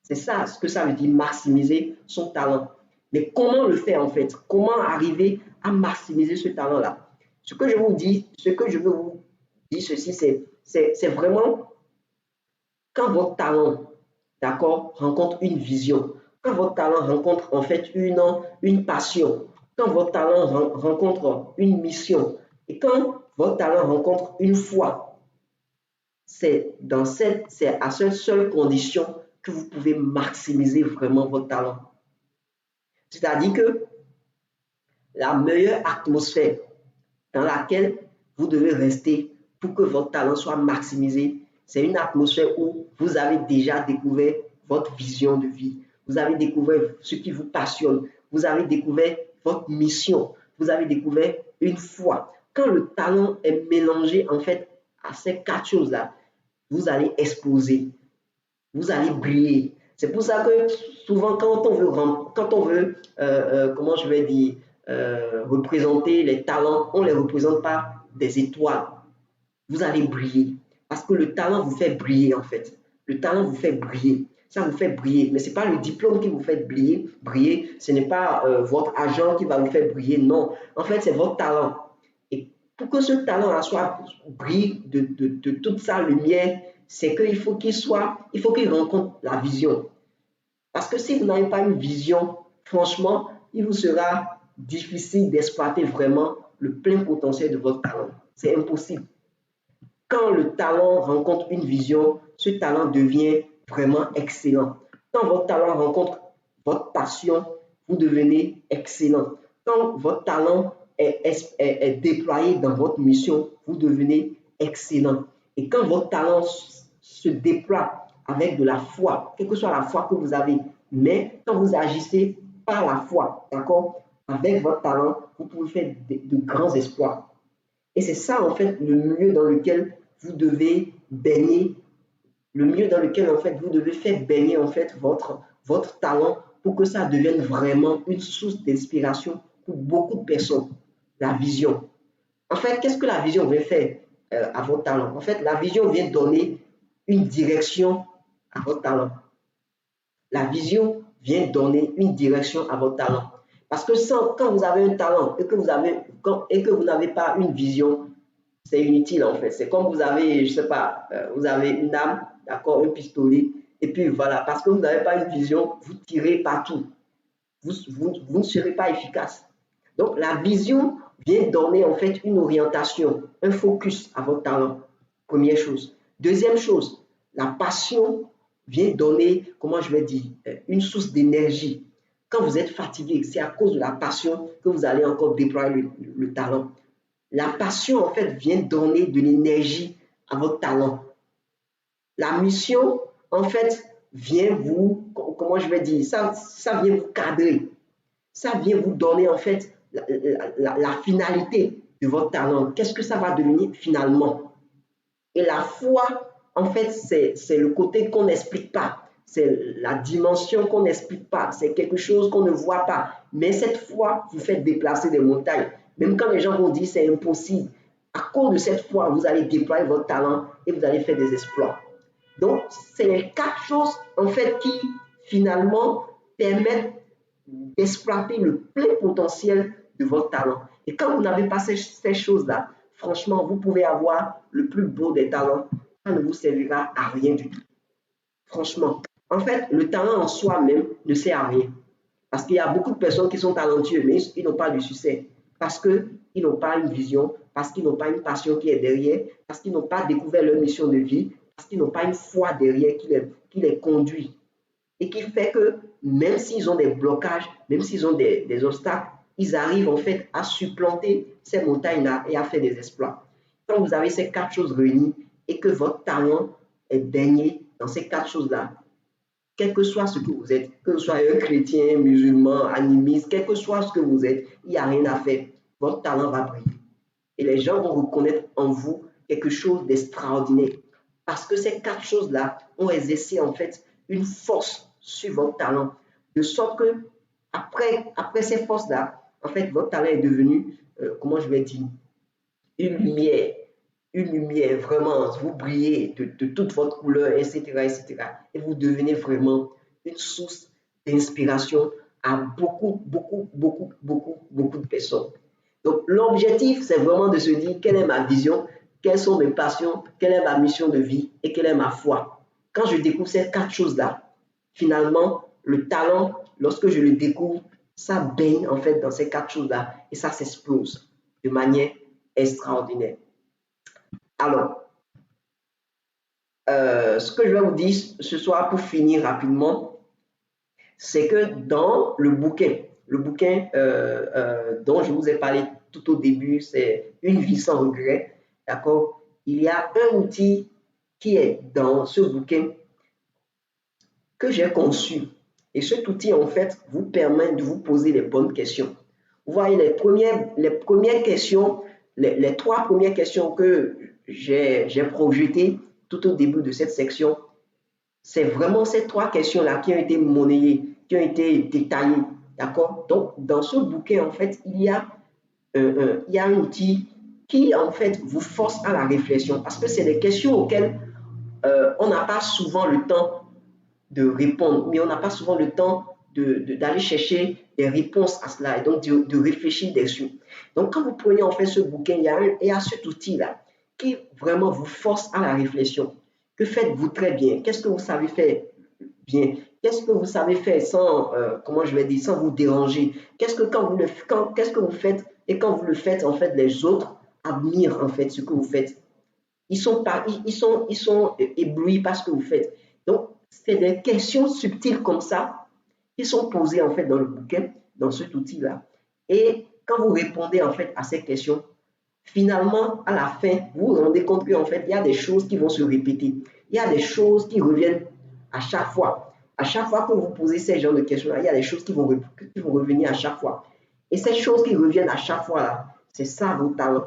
C'est ça ce que ça veut dire maximiser son talent. Mais comment le faire en fait? Comment arriver à maximiser ce talent-là? Ce que je vous dis, ce que je veux vous dire ceci, c'est vraiment quand votre talent, d'accord, rencontre une vision, quand votre talent rencontre en fait une passion, quand votre talent rencontre une mission, et quand votre talent rencontre une foi, c'est à cette seule condition que vous pouvez maximiser vraiment votre talent. C'est-à-dire que la meilleure atmosphère dans laquelle vous devez rester pour que votre talent soit maximisé, c'est une atmosphère où vous avez déjà découvert votre vision de vie, vous avez découvert ce qui vous passionne, vous avez découvert votre mission, vous avez découvert une foi. Quand le talent est mélangé en fait à ces quatre choses-là, vous allez exploser, vous allez briller. C'est pour ça que souvent, quand on veut comment je vais dire, représenter les talents, on ne les représente pas des étoiles. Vous allez briller. Parce que le talent vous fait briller, en fait. Le talent vous fait briller. Ça vous fait briller. Mais ce n'est pas le diplôme qui vous fait briller. Ce n'est pas votre agent qui va vous faire briller. Non. En fait, c'est votre talent. Et pour que ce talent-là soit brille de toute sa lumière, c'est qu'il faut qu'il rencontre la vision. Parce que si vous n'avez pas une vision, franchement, il vous sera difficile d'exploiter vraiment le plein potentiel de votre talent. C'est impossible. Quand le talent rencontre une vision, ce talent devient vraiment excellent. Quand votre talent rencontre votre passion, vous devenez excellent. Quand votre talent est déployé dans votre mission, vous devenez excellent. Et quand votre talent se déploie avec de la foi, quelle que soit la foi que vous avez, mais quand vous agissez par la foi, d'accord, avec votre talent, vous pouvez faire de grands exploits. Et c'est ça, en fait, le milieu dans lequel vous devez baigner, le milieu dans lequel, en fait, vous devez faire baigner, en fait, votre talent pour que ça devienne vraiment une source d'inspiration pour beaucoup de personnes. La vision. En fait, qu'est-ce que la vision vient faire à votre talent? En fait, la vision vient donner une direction à votre talent. La vision vient donner une direction à votre talent. Parce que quand vous avez un talent et que vous n'avez pas une vision, c'est inutile en fait. C'est comme vous avez, je sais pas, vous avez une arme, d'accord, un pistolet, et puis voilà, parce que vous n'avez pas une vision, vous tirez partout. Vous ne serez pas efficace. Donc la vision vient donner en fait une orientation, un focus à votre talent. Première chose. Deuxième chose, la passion vient donner, comment je vais dire, une source d'énergie. Quand vous êtes fatigué, c'est à cause de la passion que vous allez encore déployer le talent. La passion, en fait, vient donner de l'énergie à votre talent. La mission, en fait, vient vous, comment je vais dire, ça vient vous cadrer. Ça vient vous donner, en fait, la finalité de votre talent. Qu'est-ce que ça va devenir finalement? Et la foi, en fait, c'est le côté qu'on n'explique pas. C'est la dimension qu'on n'explique pas. C'est quelque chose qu'on ne voit pas. Mais cette foi vous fait déplacer des montagnes. Même quand les gens vont dire c'est impossible, à cause de cette foi, vous allez déployer votre talent et vous allez faire des exploits. Donc, c'est les quatre choses, en fait, qui, finalement, permettent d'exploiter le plein potentiel de votre talent. Et quand vous n'avez pas ces choses-là, franchement, vous pouvez avoir le plus beau des talents, ça ne vous servira à rien du tout. Franchement. En fait, le talent en soi-même ne sert à rien. Parce qu'il y a beaucoup de personnes qui sont talentueux, mais ils n'ont pas de succès. Parce qu'ils n'ont pas une vision, parce qu'ils n'ont pas une passion qui est derrière, parce qu'ils n'ont pas découvert leur mission de vie, parce qu'ils n'ont pas une foi derrière qui les conduit. Et qui fait que même s'ils ont des blocages, même s'ils ont des obstacles, ils arrivent en fait à supplanter ces montagnes-là et à faire des exploits. Quand vous avez ces quatre choses réunies et que votre talent est baigné dans ces quatre choses-là, quel que soit ce que vous êtes, que vous soyez un chrétien, musulman, animiste, quel que soit ce que vous êtes, il n'y a rien à faire. Votre talent va briller. Et les gens vont reconnaître en vous quelque chose d'extraordinaire. Parce que ces quatre choses-là ont exercé en fait une force sur votre talent. De sorte que après ces forces-là, en fait, votre talent est devenu, comment je vais dire, une lumière, vraiment, vous brillez de toute votre couleur, etc., etc. Et vous devenez vraiment une source d'inspiration à beaucoup de personnes. Donc, l'objectif, c'est vraiment de se dire quelle est ma vision, quelles sont mes passions, quelle est ma mission de vie et quelle est ma foi. Quand je découvre ces quatre choses-là, finalement, le talent, lorsque je le découvre, ça baigne en fait dans ces quatre choses-là et ça s'explose de manière extraordinaire. Alors, ce que je vais vous dire ce soir pour finir rapidement, c'est que dans le bouquin dont je vous ai parlé tout au début, c'est Une vie sans regret, d'accord? Il y a un outil qui est dans ce bouquin que j'ai conçu. Et cet outil, en fait, vous permet de vous poser les bonnes questions. Vous voyez, les premières questions, les trois premières questions que j'ai projetées tout au début de cette section, c'est vraiment ces trois questions-là qui ont été monnayées, qui ont été détaillées. D'accord? Donc, dans ce bouquin, en fait, il y a un outil qui, en fait, vous force à la réflexion parce que c'est des questions auxquelles on n'a pas souvent le temps de répondre, mais on n'a pas souvent le temps d'aller chercher des réponses à cela et donc de réfléchir dessus. Donc, quand vous prenez en fait ce bouquin, il y a cet outil-là qui vraiment vous force à la réflexion. Que faites-vous très bien? Qu'est-ce que vous savez faire bien? Qu'est-ce que vous savez faire sans, comment je vais dire, sans vous déranger? Qu'est-ce que vous faites et quand vous le faites, en fait, les autres admirent en fait ce que vous faites. Ils sont éblouis par ce que vous faites. Donc, c'est des questions subtiles comme ça qui sont posées en fait dans le bouquin, dans cet outil-là. Et quand vous répondez en fait à ces questions, finalement, à la fin, vous vous rendez compte qu'en fait, il y a des choses qui vont se répéter. Il y a des choses qui reviennent à chaque fois. À chaque fois que vous posez ces genres de questions-là, il y a des choses qui vont revenir à chaque fois. Et ces choses qui reviennent à chaque fois-là, c'est ça vos talents.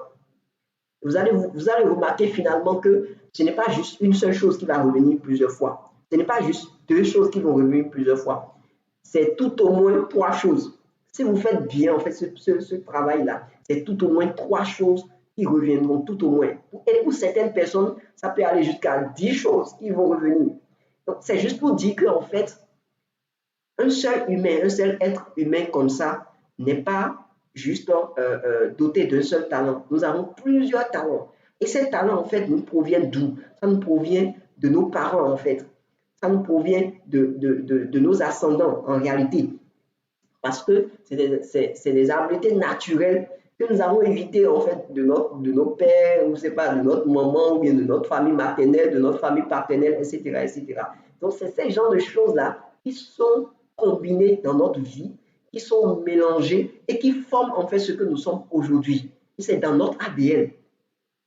Vous allez remarquer finalement que ce n'est pas juste une seule chose qui va revenir plusieurs fois. Ce n'est pas juste deux choses qui vont revenir plusieurs fois. C'est tout au moins trois choses. Si vous faites bien en fait ce travail-là, c'est tout au moins trois choses qui reviendront tout au moins. Et pour certaines personnes, ça peut aller jusqu'à 10 choses qui vont revenir. Donc, c'est juste pour dire qu'en fait, Un seul humain, un seul être humain comme ça n'est pas juste doté d'un seul talent. Nous avons plusieurs talents. Et ces talents, en fait, nous proviennent d'où? Ça nous provient de nos parents, en fait. Ça nous provient de nos ascendants, en réalité. Parce que c'est des habiletés naturelles que nous avons héritées, en fait, de nos pères, ou c'est pas, de notre maman, ou bien de notre famille maternelle, de notre famille paternelle, etc., etc. Donc, c'est ces genres de choses-là qui sont combinées dans notre vie, qui sont mélangées et qui forment, en fait, ce que nous sommes aujourd'hui. C'est dans notre ADN.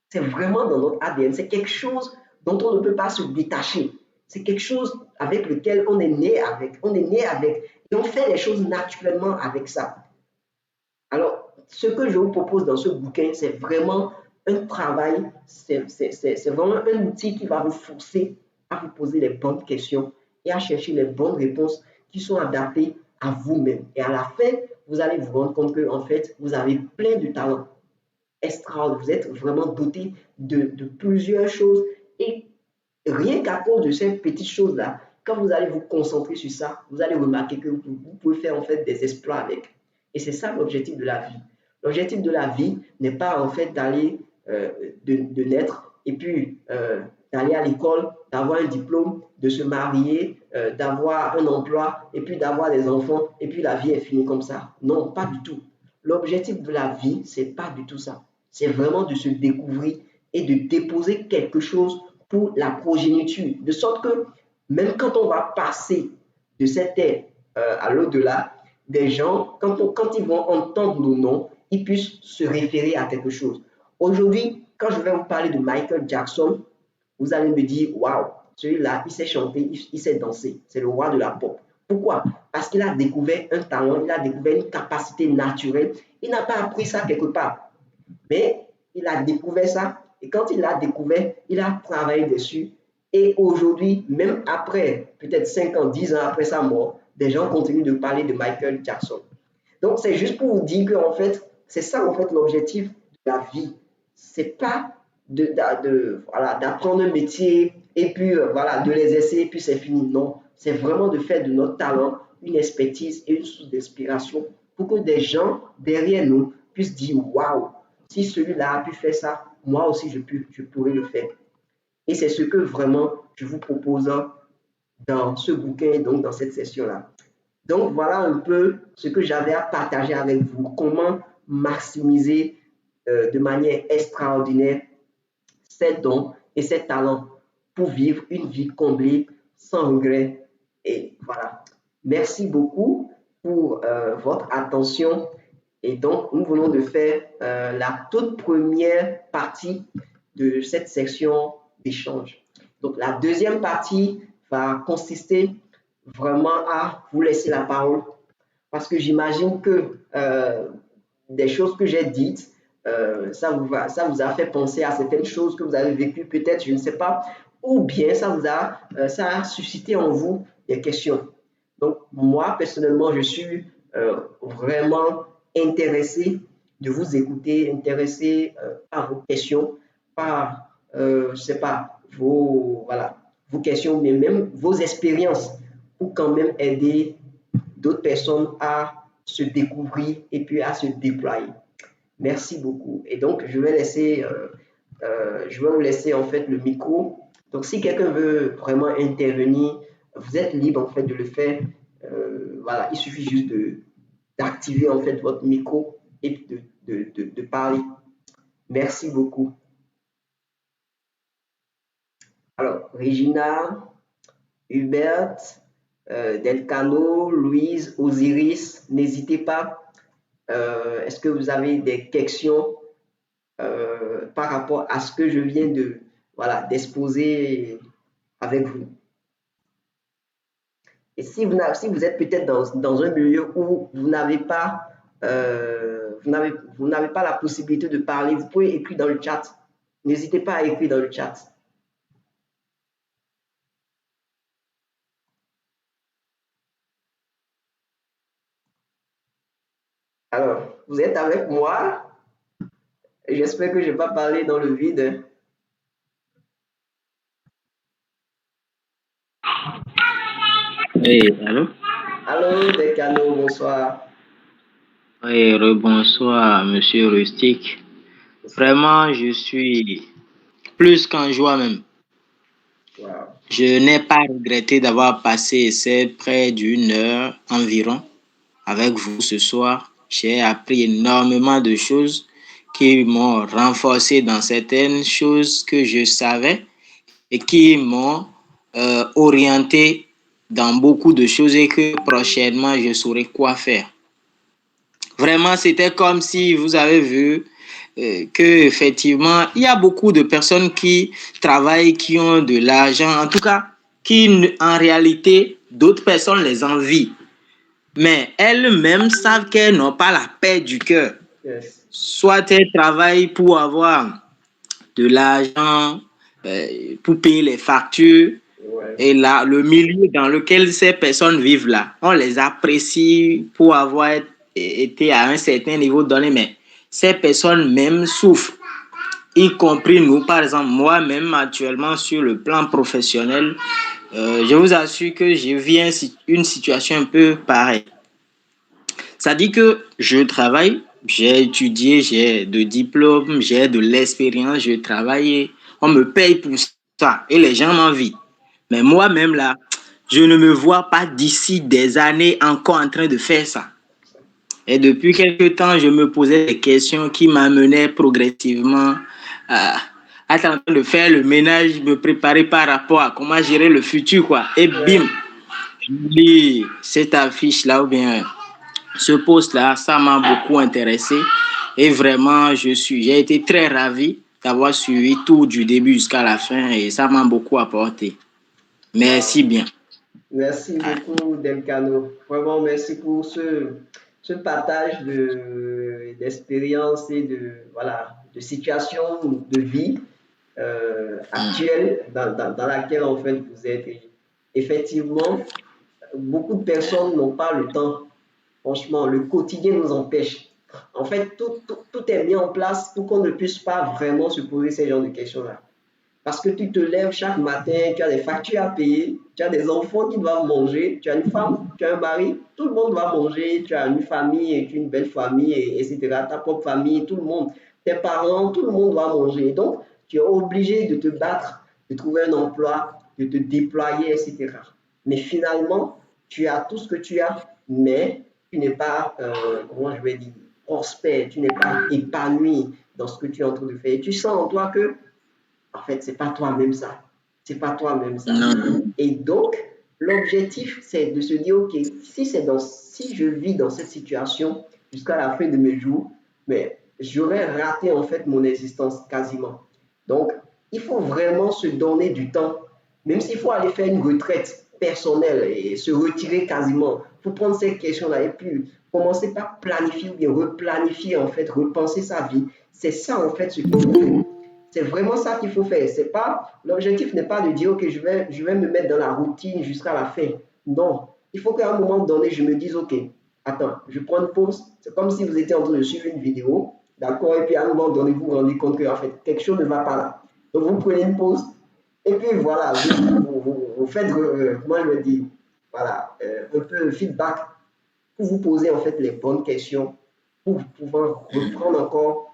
C'est vraiment dans notre ADN. C'est quelque chose dont on ne peut pas se détacher. C'est quelque chose avec lequel on est né avec. On est né avec. Et on fait les choses naturellement avec ça. Alors, ce que je vous propose dans ce bouquin, c'est vraiment un travail, c'est vraiment un outil qui va vous forcer à vous poser les bonnes questions et à chercher les bonnes réponses qui sont adaptées à vous-même. Et à la fin, vous allez vous rendre compte que, en fait, vous avez plein de talents extraordinaire. Vous êtes vraiment doté de plusieurs choses. Et rien qu'à cause de ces petites choses-là, quand vous allez vous concentrer sur ça, vous allez remarquer que vous pouvez faire en fait des exploits avec. Et c'est ça l'objectif de la vie. L'objectif de la vie n'est pas en fait d'aller de naître et puis d'aller à l'école, d'avoir un diplôme, de se marier, d'avoir un emploi et puis d'avoir des enfants et puis la vie est finie comme ça. Non, pas du tout. L'objectif de la vie, c'est pas du tout ça. C'est vraiment de se découvrir et de déposer quelque chose pour la progéniture. De sorte que même quand on va passer de cette terre à l'au-delà, des gens, quand ils vont entendre nos noms, ils puissent se référer à quelque chose. Aujourd'hui, quand je vais vous parler de Michael Jackson, vous allez me dire, waouh, celui-là, il sait chanter, il sait danser. C'est le roi de la pop. Pourquoi? Parce qu'il a découvert un talent, il a découvert une capacité naturelle. Il n'a pas appris ça quelque part. Mais il a découvert ça. Et quand il l'a découvert, il a travaillé dessus. Et aujourd'hui, même après, peut-être 5 ans, 10 ans après sa mort, des gens continuent de parler de Michael Jackson. Donc, c'est juste pour vous dire qu'en fait, c'est ça, en fait, l'objectif de la vie. C'est pas voilà, d'apprendre un métier et puis, voilà, de les essayer et puis c'est fini. Non, c'est vraiment de faire de notre talent une expertise et une source d'inspiration pour que des gens derrière nous puissent dire, waouh, si celui-là a pu faire ça, moi aussi, je pourrais le faire. Et c'est ce que vraiment je vous propose dans ce bouquin, donc dans cette session-là. Donc voilà un peu ce que j'avais à partager avec vous, comment maximiser de manière extraordinaire ses dons et ses talents pour vivre une vie comblée, sans regret. Et voilà. Merci beaucoup pour votre attention. Et donc, nous venons de faire la toute première partie de cette section d'échange. Donc, la deuxième partie va consister vraiment à vous laisser la parole parce que j'imagine que des choses que j'ai dites, ça vous a fait penser à certaines choses que vous avez vécues, peut-être, je ne sais pas, ou bien ça a suscité en vous des questions. Donc, moi, personnellement, je suis vraiment intéressé de vous écouter, intéressé par vos questions, par, je ne sais pas, voilà, vos questions, mais même vos expériences pour quand même aider d'autres personnes à se découvrir et puis à se déployer. Merci beaucoup. Et donc, je vais vous laisser en fait le micro. Donc, si quelqu'un veut vraiment intervenir, vous êtes libre en fait de le faire. Voilà, il suffit juste d'activer en fait votre micro et de parler. Merci beaucoup. Alors, Regina, Hubert, Delcano, Louise, Osiris, n'hésitez pas. Est-ce que vous avez des questions par rapport à ce que je viens de voilà d'exposer avec vous? Et si vous êtes peut-être dans un milieu où vous n'avez pas vous n'avez pas la possibilité de parler, vous pouvez écrire dans le chat. N'hésitez pas à écrire dans le chat. Alors, vous êtes avec moi? J'espère que je n'ai pas parlé dans le vide. Hey, allô? Allô, Decano, bonsoir. Oui, rebonsoir, monsieur Rustic. Bonsoir. Vraiment, je suis plus qu'en joie même. Wow. Je n'ai pas regretté d'avoir passé ces près d'une heure environ avec vous ce soir. J'ai appris énormément de choses qui m'ont renforcé dans certaines choses que je savais et qui m'ont orienté dans beaucoup de choses et que prochainement je saurai quoi faire. Vraiment, c'était comme si vous avez vu que effectivement, il y a beaucoup de personnes qui travaillent, qui ont de l'argent, en tout cas, qui en réalité, d'autres personnes les envient. Mais elles-mêmes savent qu'elles n'ont pas la paix du cœur. Yes. Soit elles travaillent pour avoir de l'argent, pour payer les factures. Ouais. Et là, le milieu dans lequel ces personnes vivent là, on les apprécie pour avoir été à un certain niveau donné, mais ces personnes même souffrent, y compris nous. Par exemple, moi-même, actuellement, sur le plan professionnel, je vous assure que je vis une situation un peu pareille. Ça dit que je travaille, j'ai étudié, j'ai de diplômes, j'ai de l'expérience, je travaille, on me paye pour ça et les gens m'envient. Mais moi-même là, je ne me vois pas d'ici des années encore en train de faire ça. Et depuis quelque temps, je me posais des questions qui m'amenaient progressivement à tenter de faire le ménage, me préparer par rapport à comment gérer le futur, quoi. Et bim, Ouais. je lis cette affiche-là ou bien ce poste-là, ça m'a beaucoup intéressé. Et vraiment, j'ai été très ravi d'avoir suivi tout du début jusqu'à la fin et ça m'a beaucoup apporté. Merci Wow. bien. Merci beaucoup, Delcano. Vraiment, merci pour ce partage d'expériences et voilà, de situations de vie actuelle dans laquelle en fait vous êtes. Et effectivement, beaucoup de personnes n'ont pas le temps. Franchement, le quotidien nous empêche. En fait, tout est mis en place pour qu'on ne puisse pas vraiment se poser ces genres de questions-là. Parce que tu te lèves chaque matin, tu as des factures à payer, tu as des enfants qui doivent manger, tu as une femme, tu as un mari, tout le monde doit manger, tu as une famille, et une belle famille, etc. Ta propre famille, tout le monde, tes parents, tout le monde doit manger. Donc, tu es obligé de te battre, de trouver un emploi, de te déployer, etc. Mais finalement, tu as tout ce que tu as, mais tu n'es pas, comment je vais dire, prospère, tu n'es pas épanoui dans ce que tu es en train de faire. Et tu sens en toi que en fait, c'est pas toi-même ça. C'est pas toi-même ça. Non. Et donc, l'objectif, c'est de se dire, OK, si je vis dans cette situation jusqu'à la fin de mes jours, mais j'aurais raté en fait mon existence quasiment. Donc, il faut vraiment se donner du temps, même s'il faut aller faire une retraite personnelle et se retirer quasiment pour prendre ces questions-là et puis commencer par planifier ou bien replanifier en fait, repenser sa vie. C'est ça en fait ce qu'il faut faire. C'est vraiment ça qu'il faut faire. C'est pas, l'objectif n'est pas de dire, OK, je vais me mettre dans la routine jusqu'à la fin. Non. Il faut qu'à un moment donné, je me dise, OK, attends, je prends une pause. C'est comme si vous étiez en train de suivre une vidéo, d'accord, et puis à un moment donné, vous vous rendez compte que, en fait, quelque chose ne va pas là. Donc, vous prenez une pause, et puis voilà, vous faites, comment je vais dire, voilà, un peu feedback pour vous poser, en fait, les bonnes questions pour pouvoir reprendre encore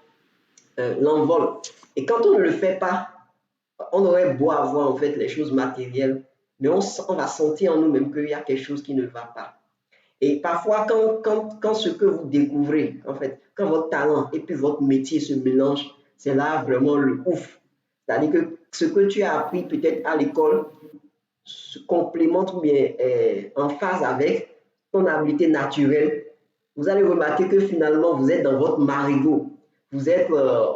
l'envol. Et quand on ne le fait pas, on aurait beau avoir en fait les choses matérielles, mais on va sentir en nous-mêmes qu'il y a quelque chose qui ne va pas. Et parfois, quand ce que vous découvrez, en fait, quand votre talent et puis votre métier se mélangent, c'est là vraiment le ouf. C'est-à-dire que ce que tu as appris peut-être à l'école se complémente ou bien est en phase avec ton habileté naturelle. Vous allez remarquer que finalement, vous êtes dans votre marigot. Vous êtes,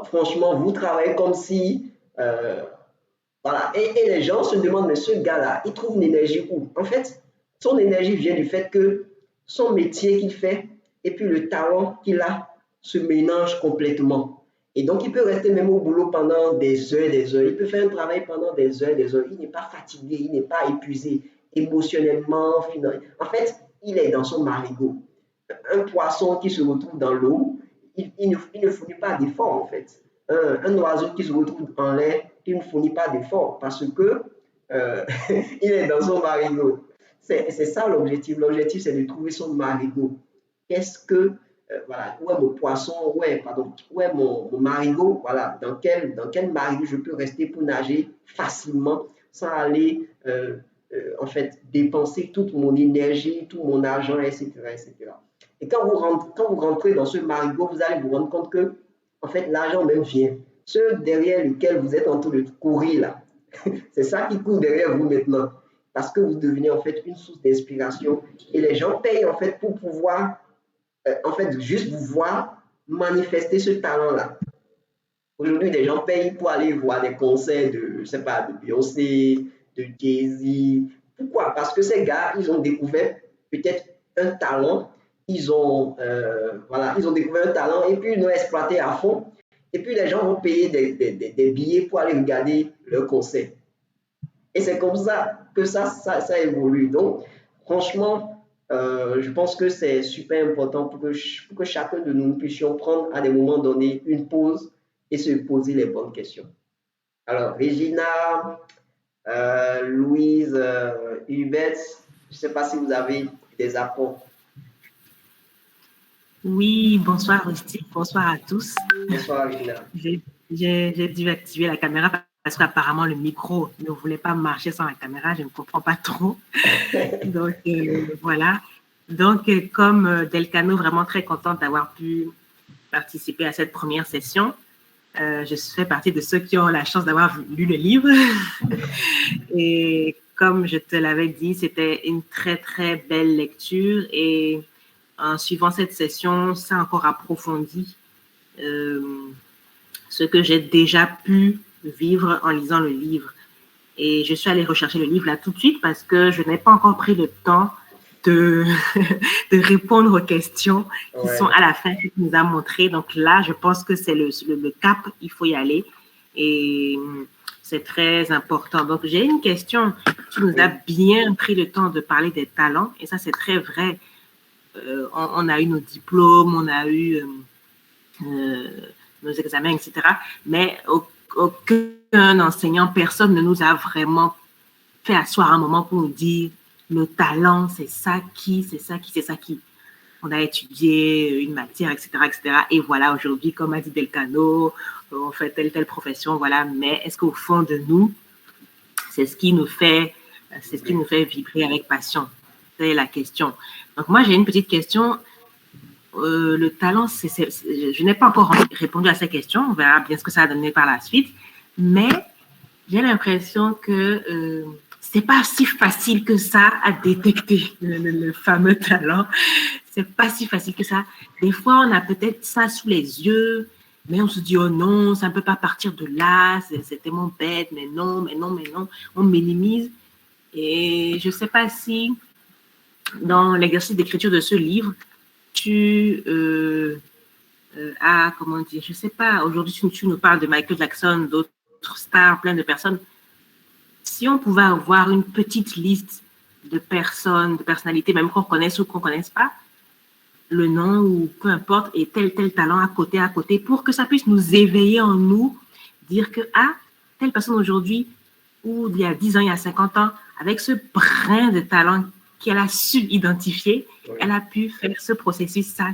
franchement, vous travaillez comme si voilà. Et les gens se demandent, mais ce gars-là, il trouve une énergie où? En fait, son énergie vient du fait que son métier qu'il fait et puis le talent qu'il a se mélangent complètement. Et donc, il peut rester même au boulot pendant des heures et des heures. Il peut faire un travail pendant des heures et des heures. Il n'est pas fatigué, il n'est pas épuisé émotionnellement. En fait, il est dans son marigot. Un poisson qui se retrouve dans l'eau, il ne fournit pas d'effort en fait. Un oiseau qui se retrouve en l'air, il ne fournit pas d'effort parce que euh, il est dans son marigot. c'est ça l'objectif. L'objectif, c'est de trouver son marigot. Qu'est-ce que, voilà, où est mon poisson, où est mon marigot, voilà, dans quel marigot je peux rester pour nager facilement sans aller, en fait, dépenser toute mon énergie, tout mon argent, etc., etc. Et quand vous rentrez dans ce marigot, vous allez vous rendre compte que, en fait, l'argent même vient. Ceux derrière lesquels vous êtes en train de courir là, c'est ça qui court derrière vous maintenant. Parce que vous devenez en fait une source d'inspiration. Et les gens payent en fait pour pouvoir, en fait, juste vous voir manifester ce talent-là. Aujourd'hui, les gens payent pour aller voir des concerts de, je sais pas, de Beyoncé, de Jay-Z. Pourquoi? Parce que ces gars, ils ont découvert peut-être un talent. Voilà, ils ont découvert un talent et puis ils l'ont exploité à fond. Et puis les gens vont payer des billets pour aller regarder leur concert. Et c'est comme ça que ça évolue. Donc, franchement, je pense que c'est super important pour que chacun de nous puissions prendre à des moments donnés une pause et se poser les bonnes questions. Alors, Regina, Louise, Hubert, je ne sais pas si vous avez des apports. Oui, bonsoir Rusty, bonsoir à tous. Bonsoir Regina. J'ai dû activer la caméra parce qu'apparemment le micro ne voulait pas marcher sans la caméra, je ne comprends pas trop. Donc voilà. Donc comme Delcano, vraiment très contente d'avoir pu participer à cette première session. Je fais partie de ceux qui ont la chance d'avoir lu le livre. Et comme je te l'avais dit, c'était une très très belle lecture et en suivant cette session, ça a encore approfondi ce que j'ai déjà pu vivre en lisant le livre. Et je suis allée rechercher le livre là tout de suite parce que je n'ai pas encore pris le temps de répondre aux questions qui sont à la fin, qui nous a montré. Donc là, je pense que c'est le cap, il faut y aller. Et c'est très important. Donc, j'ai une question. Tu nous as bien pris le temps de parler des talents et ça, c'est très vrai. On a eu nos diplômes, on a eu nos examens, etc. Mais aucun enseignant, personne ne nous a vraiment fait asseoir un moment pour nous dire le talent, c'est ça qui. On a étudié une matière, etc., etc. Et voilà, aujourd'hui, comme a dit Delcano, on fait telle profession, voilà. Mais est-ce qu'au fond de nous, c'est ce qui nous fait vibrer avec passion? C'est la question. Donc, moi, j'ai une petite question. Le talent, je n'ai pas encore répondu à ces questions. On verra bien ce que ça a donné par la suite. Mais j'ai l'impression que c'est pas si facile que ça à détecter le fameux talent. C'est pas si facile que ça. Des fois, on a peut-être ça sous les yeux, mais on se dit, oh non, ça ne peut pas partir de là, c'est tellement bête, mais non. On minimise. Et je ne sais pas si, dans l'exercice d'écriture de ce livre, tu as, comment dire, je ne sais pas, aujourd'hui, tu nous parles de Michael Jackson, d'autres stars, plein de personnes. Si on pouvait avoir une petite liste de personnes, de personnalités, même qu'on connaisse ou qu'on ne connaisse pas, le nom ou peu importe, et tel talent à côté, pour que ça puisse nous éveiller en nous, dire que, telle personne aujourd'hui, ou il y a 10 ans, il y a 50 ans, avec ce brin de talent qu'elle a su identifier, elle a pu faire ce processus, ça.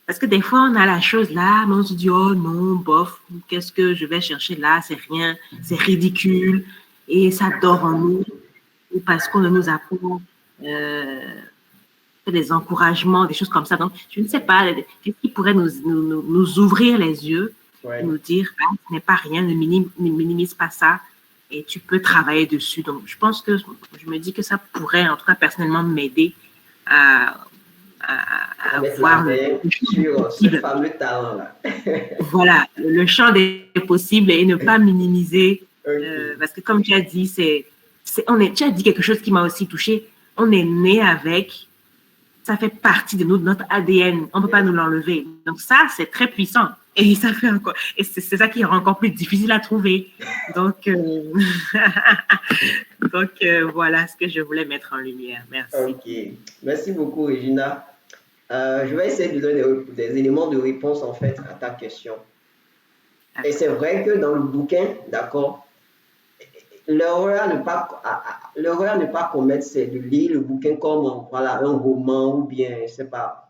Parce que des fois, on a la chose là, mais on se dit, oh non, bof, qu'est-ce que je vais chercher là, c'est rien, c'est ridicule, et ça dort en nous, ou parce qu'on ne nous apprend des encouragements, des choses comme ça. Donc, je ne sais pas, qu'est-ce qui pourrait nous ouvrir les yeux, et nous dire, ce n'est pas rien, ne minimise pas ça, et tu peux travailler dessus. Donc, je pense que je me dis que ça pourrait, en tout cas, personnellement, m'aider à voir sur ce fameux talent-là. Voilà, le champ des possibles et ne pas minimiser. Parce que comme tu as dit, tu as dit quelque chose qui m'a aussi touchée. On est né avec, ça fait partie de nous, de notre ADN. On ne peut pas nous l'enlever. Donc ça, c'est très puissant. Et ça fait encore, et c'est ça qui rend encore plus difficile à trouver. Donc, voilà ce que je voulais mettre en lumière. Merci. Ok, merci beaucoup, Regina. Je vais essayer de donner des éléments de réponse en fait à ta question. Et c'est vrai que dans le bouquin, d'accord, l'erreur l'erreur à ne pas commettre, c'est de lire le bouquin comme voilà, un roman ou bien, je sais pas,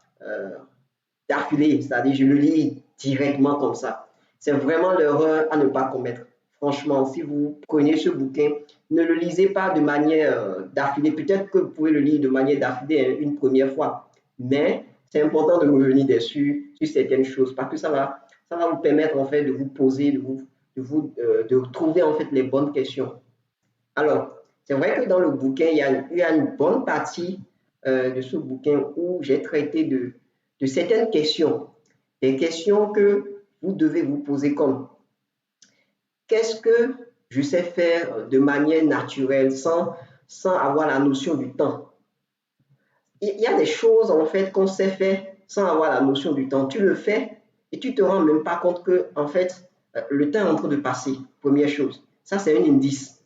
d'affilée, c'est-à-dire je le lis directement comme ça. C'est vraiment l'erreur à ne pas commettre. Franchement, si vous prenez ce bouquin, ne le lisez pas de manière d'affilée. Peut-être que vous pouvez le lire de manière d'affilée une première fois, mais c'est important de revenir dessus sur certaines choses parce que ça va vous permettre en fait de vous poser, de trouver en fait les bonnes questions. Alors, c'est vrai que dans le bouquin, il y a une bonne partie de ce bouquin où j'ai traité de certaines questions, des questions que vous devez vous poser comme qu'est-ce que je sais faire de manière naturelle sans avoir la notion du temps. Il y a des choses en fait qu'on sait faire sans avoir la notion du temps. Tu le fais et tu te rends même pas compte que en fait le temps est en train de passer. Première chose, ça c'est un indice.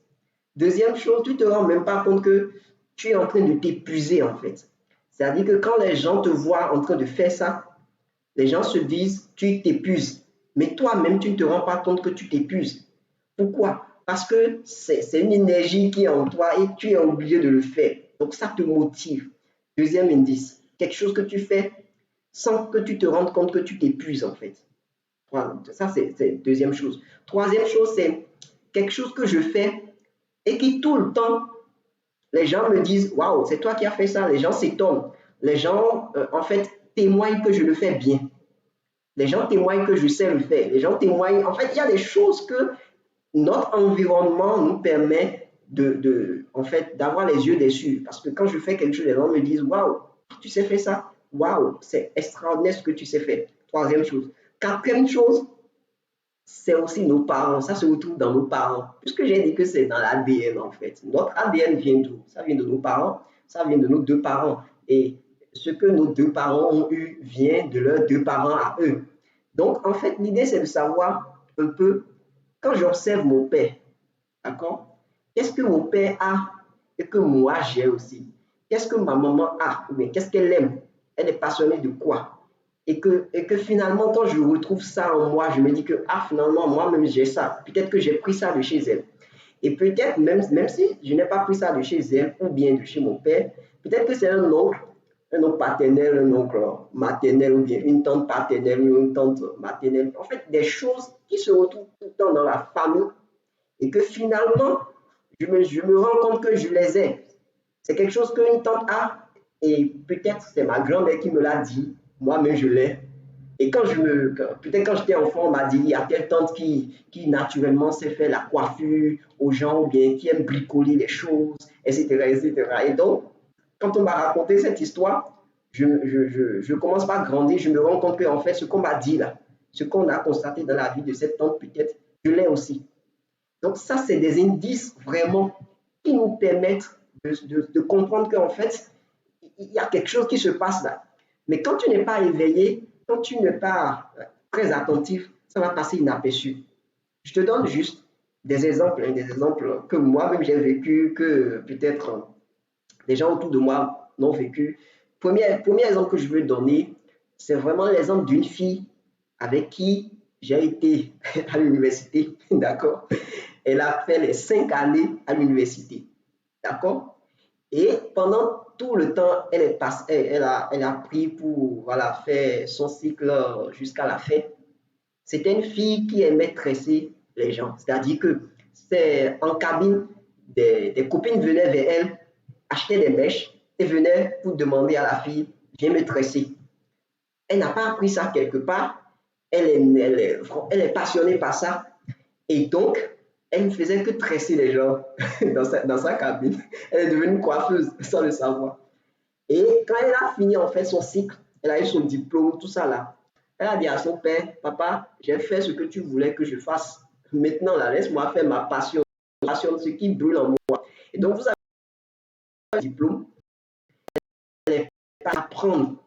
Deuxième chose, tu te rends même pas compte que tu es en train de t'épuiser en fait. C'est-à-dire que quand les gens te voient en train de faire ça, les gens se disent tu t'épuises. Mais toi-même, tu ne te rends pas compte que tu t'épuises. Pourquoi? Parce que c'est une énergie qui est en toi et tu es obligé de le faire. Donc ça te motive. Deuxième indice, quelque chose que tu fais sans que tu te rendes compte que tu t'épuises en fait. Ça, c'est deuxième chose. Troisième chose, c'est quelque chose que je fais et qui tout le temps, les gens me disent, waouh, c'est toi qui as fait ça. Les gens s'étonnent. Les gens, en fait, témoignent que je le fais bien. Les gens témoignent que je sais le faire. Les gens témoignent. En fait, il y a des choses que notre environnement nous permet en fait, d'avoir les yeux dessus. Parce que quand je fais quelque chose, les gens me disent, waouh, tu sais faire ça. Waouh, c'est extraordinaire ce que tu sais faire. Troisième chose. Quatrième chose, c'est aussi nos parents. Ça se retrouve dans nos parents. Puisque j'ai dit que c'est dans l'ADN, en fait. Notre ADN vient d'où? Ça vient de nos parents, ça vient de nos deux parents. Et ce que nos deux parents ont eu vient de leurs deux parents à eux. Donc, en fait, l'idée, c'est de savoir un peu, quand j'observe mon père, d'accord? Qu'est-ce que mon père a et que moi j'ai aussi? Qu'est-ce que ma maman a? Ou bien qu'est-ce qu'elle aime? Elle est passionnée de quoi? Et que finalement, quand je retrouve ça en moi, je me dis que, ah, finalement, moi-même, j'ai ça. Peut-être que j'ai pris ça de chez elle. Et peut-être, même si je n'ai pas pris ça de chez elle ou bien de chez mon père, peut-être que c'est un oncle paternel, un oncle maternel ou bien une tante paternelle ou une tante maternelle. En fait, des choses qui se retrouvent tout le temps dans la famille et que finalement, je me rends compte que je les ai. C'est quelque chose qu'une tante a et peut-être c'est ma grand-mère qui me l'a dit, moi-même je l'ai. Et peut-être quand j'étais enfant, on m'a dit, il y a telle tante qui naturellement sait faire la coiffure aux gens ou bien qui aime bricoler les choses, etc., etc. Et cetera. Et donc, quand on m'a raconté cette histoire, je commence par grandir, je me rends compte que en fait, ce qu'on m'a dit là, ce qu'on a constaté dans la vie de cette tante, peut-être, je l'ai aussi. Donc ça, c'est des indices vraiment qui nous permettent de comprendre qu'en fait, il y a quelque chose qui se passe là. Mais quand tu n'es pas éveillé, quand tu n'es pas très attentif, ça va passer inaperçu. Je te donne juste des exemples que moi-même j'ai vécu, que peut-être les gens autour de moi n'ont vécu. Premier exemple que je veux donner, c'est vraiment l'exemple d'une fille avec qui j'ai été à l'université, d'accord? Elle a fait les 5 années à l'université, d'accord? Et pendant tout le temps, elle a pris pour voilà, faire son cycle jusqu'à la fin. C'était une fille qui aimait tresser les gens. C'est-à-dire que c'est en cabine, des copines venaient vers elle, achetaient des mèches et venaient pour demander à la fille, viens me tresser. Elle n'a pas appris ça quelque part. Elle est passionnée par ça. Et donc, elle ne faisait que tresser les gens dans sa cabine. Elle est devenue coiffeuse sans le savoir. Et quand elle a fini en fait son cycle, elle a eu son diplôme, tout ça là. Elle a dit à son père, papa, j'ai fait ce que tu voulais que je fasse. Maintenant, là, laisse-moi faire ma passion, ce qui brûle en moi. Et donc, vous avez un diplôme, elle n'est pas à apprendre.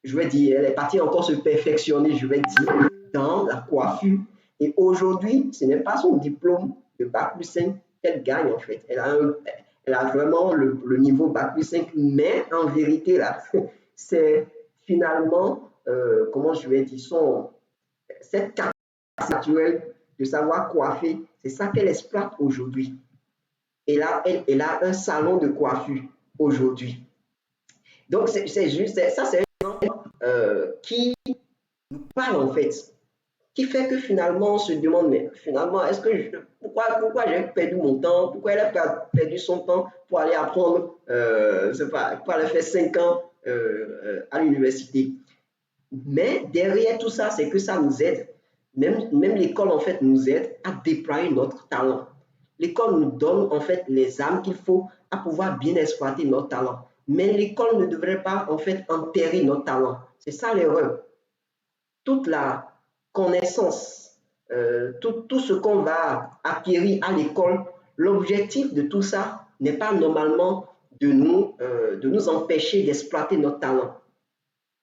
Je vais dire, elle est partie encore se perfectionner, je vais dire, dans la coiffure. Et aujourd'hui, ce n'est pas son diplôme de Bac plus 5 qu'elle gagne en fait. Elle a vraiment le niveau Bac plus 5, mais en vérité, là, c'est finalement, comment je vais dire, cette capacité naturelle de savoir coiffer, c'est ça qu'elle exploite aujourd'hui. elle a un salon de coiffure aujourd'hui. Donc, c'est juste, ça, c'est un exemple qui nous parle en fait, qui fait que finalement on se demande, mais finalement, pourquoi j'ai perdu mon temps, pourquoi elle a perdu son temps pour aller apprendre, je sais pas, pour aller faire 5 ans à l'université. Mais derrière tout ça, c'est que ça nous aide. Même l'école, en fait, nous aide à déployer notre talent. L'école nous donne, en fait, les armes qu'il faut à pouvoir bien exploiter notre talent. Mais l'école ne devrait pas, en fait, enterrer notre talent. C'est ça l'erreur. Toute la connaissance, tout ce qu'on va acquérir à l'école, l'objectif de tout ça n'est pas normalement de nous empêcher d'exploiter notre talent.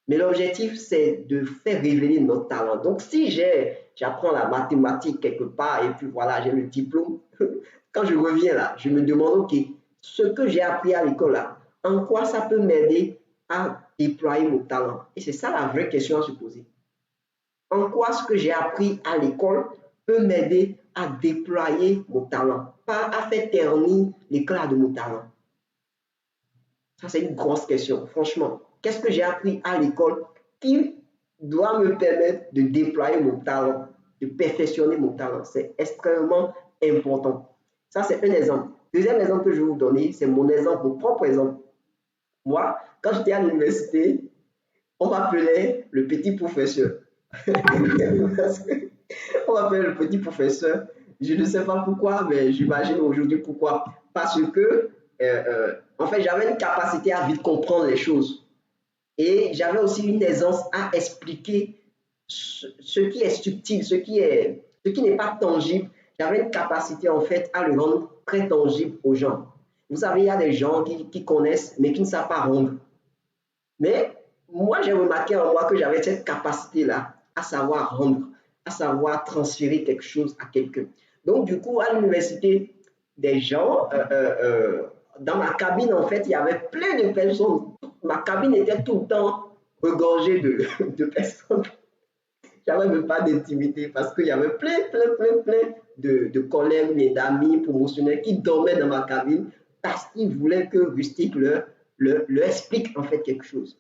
Mais l'objectif, c'est de faire révéler notre talent. Donc, si j'apprends la mathématique quelque part et puis voilà, j'ai le diplôme, quand je reviens là, je me demande, OK, ce que j'ai appris à l'école là, en quoi ça peut m'aider à déployer mon talent? Et c'est ça la vraie question à se poser. En quoi ce que j'ai appris à l'école peut m'aider à déployer mon talent, pas à faire ternir l'éclat de mon talent? Ça, c'est une grosse question, franchement. Qu'est-ce que j'ai appris à l'école qui doit me permettre de déployer mon talent, de perfectionner mon talent? C'est extrêmement important. Ça, c'est un exemple. Deuxième exemple que je vais vous donner, c'est mon exemple, mon propre exemple. Moi, quand j'étais à l'université, on m'appelait le petit professeur. On m'appelait le petit professeur. Je ne sais pas pourquoi, mais j'imagine aujourd'hui pourquoi. Parce que, en fait, j'avais une capacité à vite comprendre les choses. Et j'avais aussi une aisance à expliquer ce qui est subtil, ce qui n'est pas tangible. J'avais une capacité, en fait, à le rendre très tangible aux gens. Vous savez, il y a des gens qui connaissent, mais qui ne savent pas rendre. Mais moi, j'ai remarqué en moi que j'avais cette capacité-là à savoir rendre, à savoir transférer quelque chose à quelqu'un. Donc, du coup, à l'université, des gens, dans ma cabine, en fait, il y avait plein de personnes. Ma cabine était tout le temps regorgée de personnes. J'avais même pas d'intimité parce qu'il y avait plein de collègues, mes d'amis promotionnels qui dormaient dans ma cabine parce qu'ils voulaient que Rustic leur explique en fait quelque chose.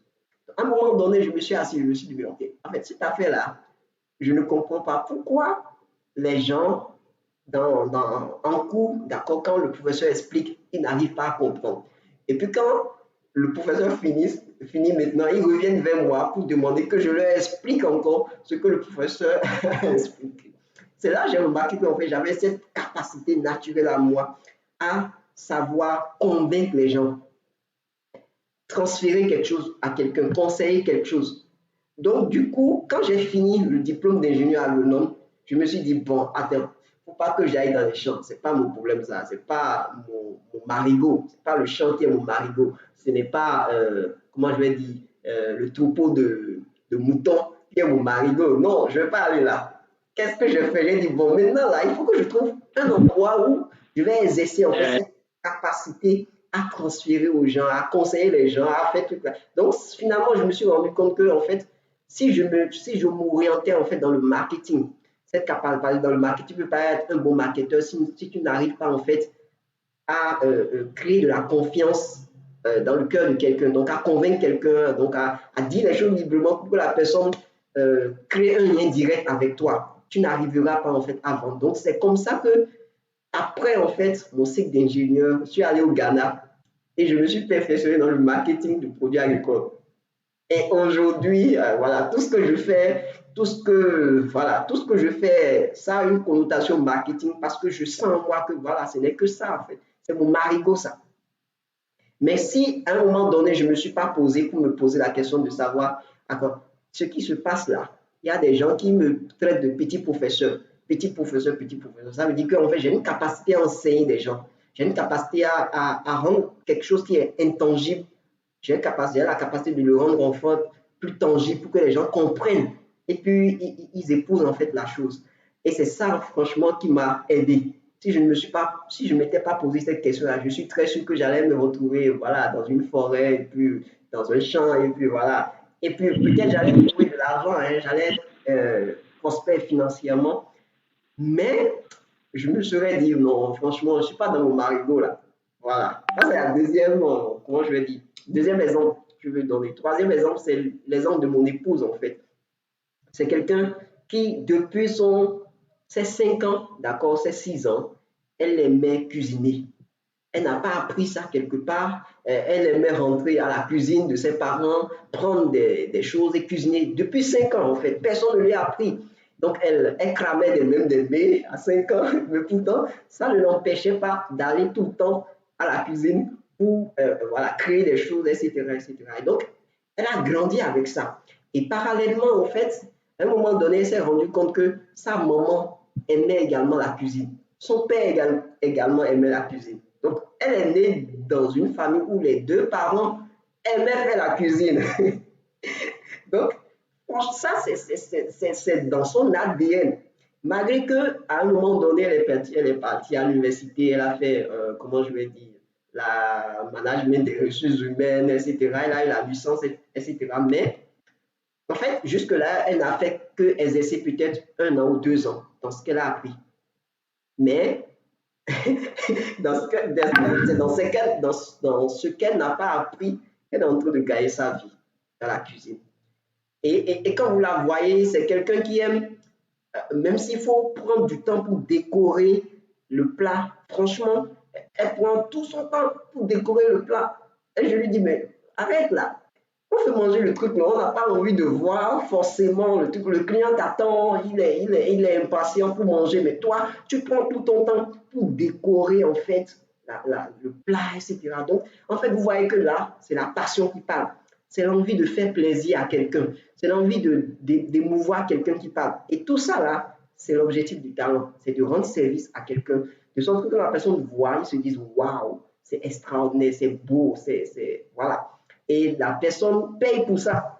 À un moment donné, je me suis assis, je me suis dit, ok, en fait, cette affaire-là, je ne comprends pas pourquoi les gens, en cours, d'accord, quand le professeur explique, ils n'arrivent pas à comprendre. Et puis quand le professeur finit maintenant, ils reviennent vers moi pour demander que je leur explique encore ce que le professeur a expliqué. C'est là que j'ai remarqué qu'en fait, j'avais cette capacité naturelle à moi à savoir convaincre les gens, transférer quelque chose à quelqu'un, conseiller quelque chose. Donc, du coup, quand j'ai fini le diplôme d'ingénieur agronome, je me suis dit, bon, attends, il ne faut pas que j'aille dans les champs. Ce n'est pas mon problème, ça. Ce n'est pas mon marigot. Ce n'est pas le champ qui est mon marigot. Ce n'est pas, comment je vais dire, le troupeau de moutons qui est mon marigot. Non, je ne vais pas aller là. Qu'est-ce que je fais? J'ai dit, bon, maintenant, là, il faut que je trouve un endroit où je vais exercer, en fait, cette capacité à transférer aux gens, à conseiller les gens, à faire tout ça. Donc, finalement, je me suis rendu compte que, en fait, si je m'orientais en fait dans le marketing, cette capacité dans le marketing, tu ne peux pas être un bon marketeur si tu n'arrives pas en fait à créer de la confiance dans le cœur de quelqu'un, donc à convaincre quelqu'un, donc à dire les choses librement pour que la personne crée un lien direct avec toi. Tu n'arriveras pas en fait à vendre. Donc c'est comme ça que après en fait mon cycle d'ingénieur, je suis allé au Ghana et je me suis perfectionné dans le marketing de produits agricoles. Et aujourd'hui, voilà, tout ce que je fais, voilà, tout ce que je fais, ça a une connotation marketing parce que je sens en moi que voilà, ce n'est que ça en fait. C'est mon marigot ça. Mais si à un moment donné, je ne me suis pas posé pour me poser la question de savoir ce qui se passe là, il y a des gens qui me traitent de petit professeur, petit professeur, petit professeur. Ça veut dire qu'en fait, j'ai une capacité à enseigner des gens. J'ai une capacité à rendre quelque chose qui est intangible. J'ai la capacité de le rendre enfin plus tangible pour que les gens comprennent et puis ils épousent en fait la chose. Et c'est ça franchement qui m'a aidé. Si je ne m'étais pas posé cette question-là, je suis très sûr que j'allais me retrouver voilà, dans une forêt et puis dans un champ et puis voilà. Et puis peut-être j'allais trouver de l'argent, hein, j'allais être prospère financièrement. Mais je me serais dit, non, franchement, je ne suis pas dans mon marigot là. Voilà. Ça, c'est la deuxième, comment je vais dire, deuxième exemple que je veux donner. Troisième exemple, c'est l'exemple de mon épouse, en fait. C'est quelqu'un qui, depuis ses 5 ans, d'accord, ses 6 ans, elle aimait cuisiner. Elle n'a pas appris ça quelque part. Elle aimait rentrer à la cuisine de ses parents, prendre des choses et cuisiner. Depuis 5 ans, en fait, personne ne lui a appris. Donc, elle cramait même des mets à 5 ans, mais pourtant, ça ne l'empêchait pas d'aller tout le temps à la cuisine pour voilà, créer des choses, etc., etc. Et donc, elle a grandi avec ça. Et parallèlement, en fait, à un moment donné, elle s'est rendue compte que sa maman aimait également la cuisine. Son père également aimait la cuisine. Donc, elle est née dans une famille où les deux parents aimaient faire la cuisine. Donc, ça, c'est dans son ADN. Malgré qu'à un moment donné, elle est partie à l'université, elle a fait, comment je vais dire, la management des ressources humaines, etc. Elle a eu la licence, etc. Mais, en fait, jusque-là, elle n'a fait qu'exercer peut-être 1 an ou 2 ans dans ce qu'elle a appris. Mais, dans ce qu'elle n'a pas appris, elle est en train de gagner sa vie dans la cuisine. Et quand vous la voyez, c'est quelqu'un qui aime, même s'il faut prendre du temps pour décorer le plat, franchement, elle prend tout son temps pour décorer le plat. Et je lui dis, mais arrête là, on fait manger le truc, mais on n'a pas envie de voir forcément le truc. Le client t'attend, il est impatient pour manger, mais toi, tu prends tout ton temps pour décorer en fait le plat, etc. Donc, en fait, vous voyez que là, c'est la passion qui parle. C'est l'envie de faire plaisir à quelqu'un. C'est l'envie d'émouvoir quelqu'un qui parle. Et tout ça là, c'est l'objectif du talent. C'est de rendre service à quelqu'un. De sorte que quand la personne voit, il se dise waouh, c'est extraordinaire, c'est beau, voilà. Et la personne paye pour ça.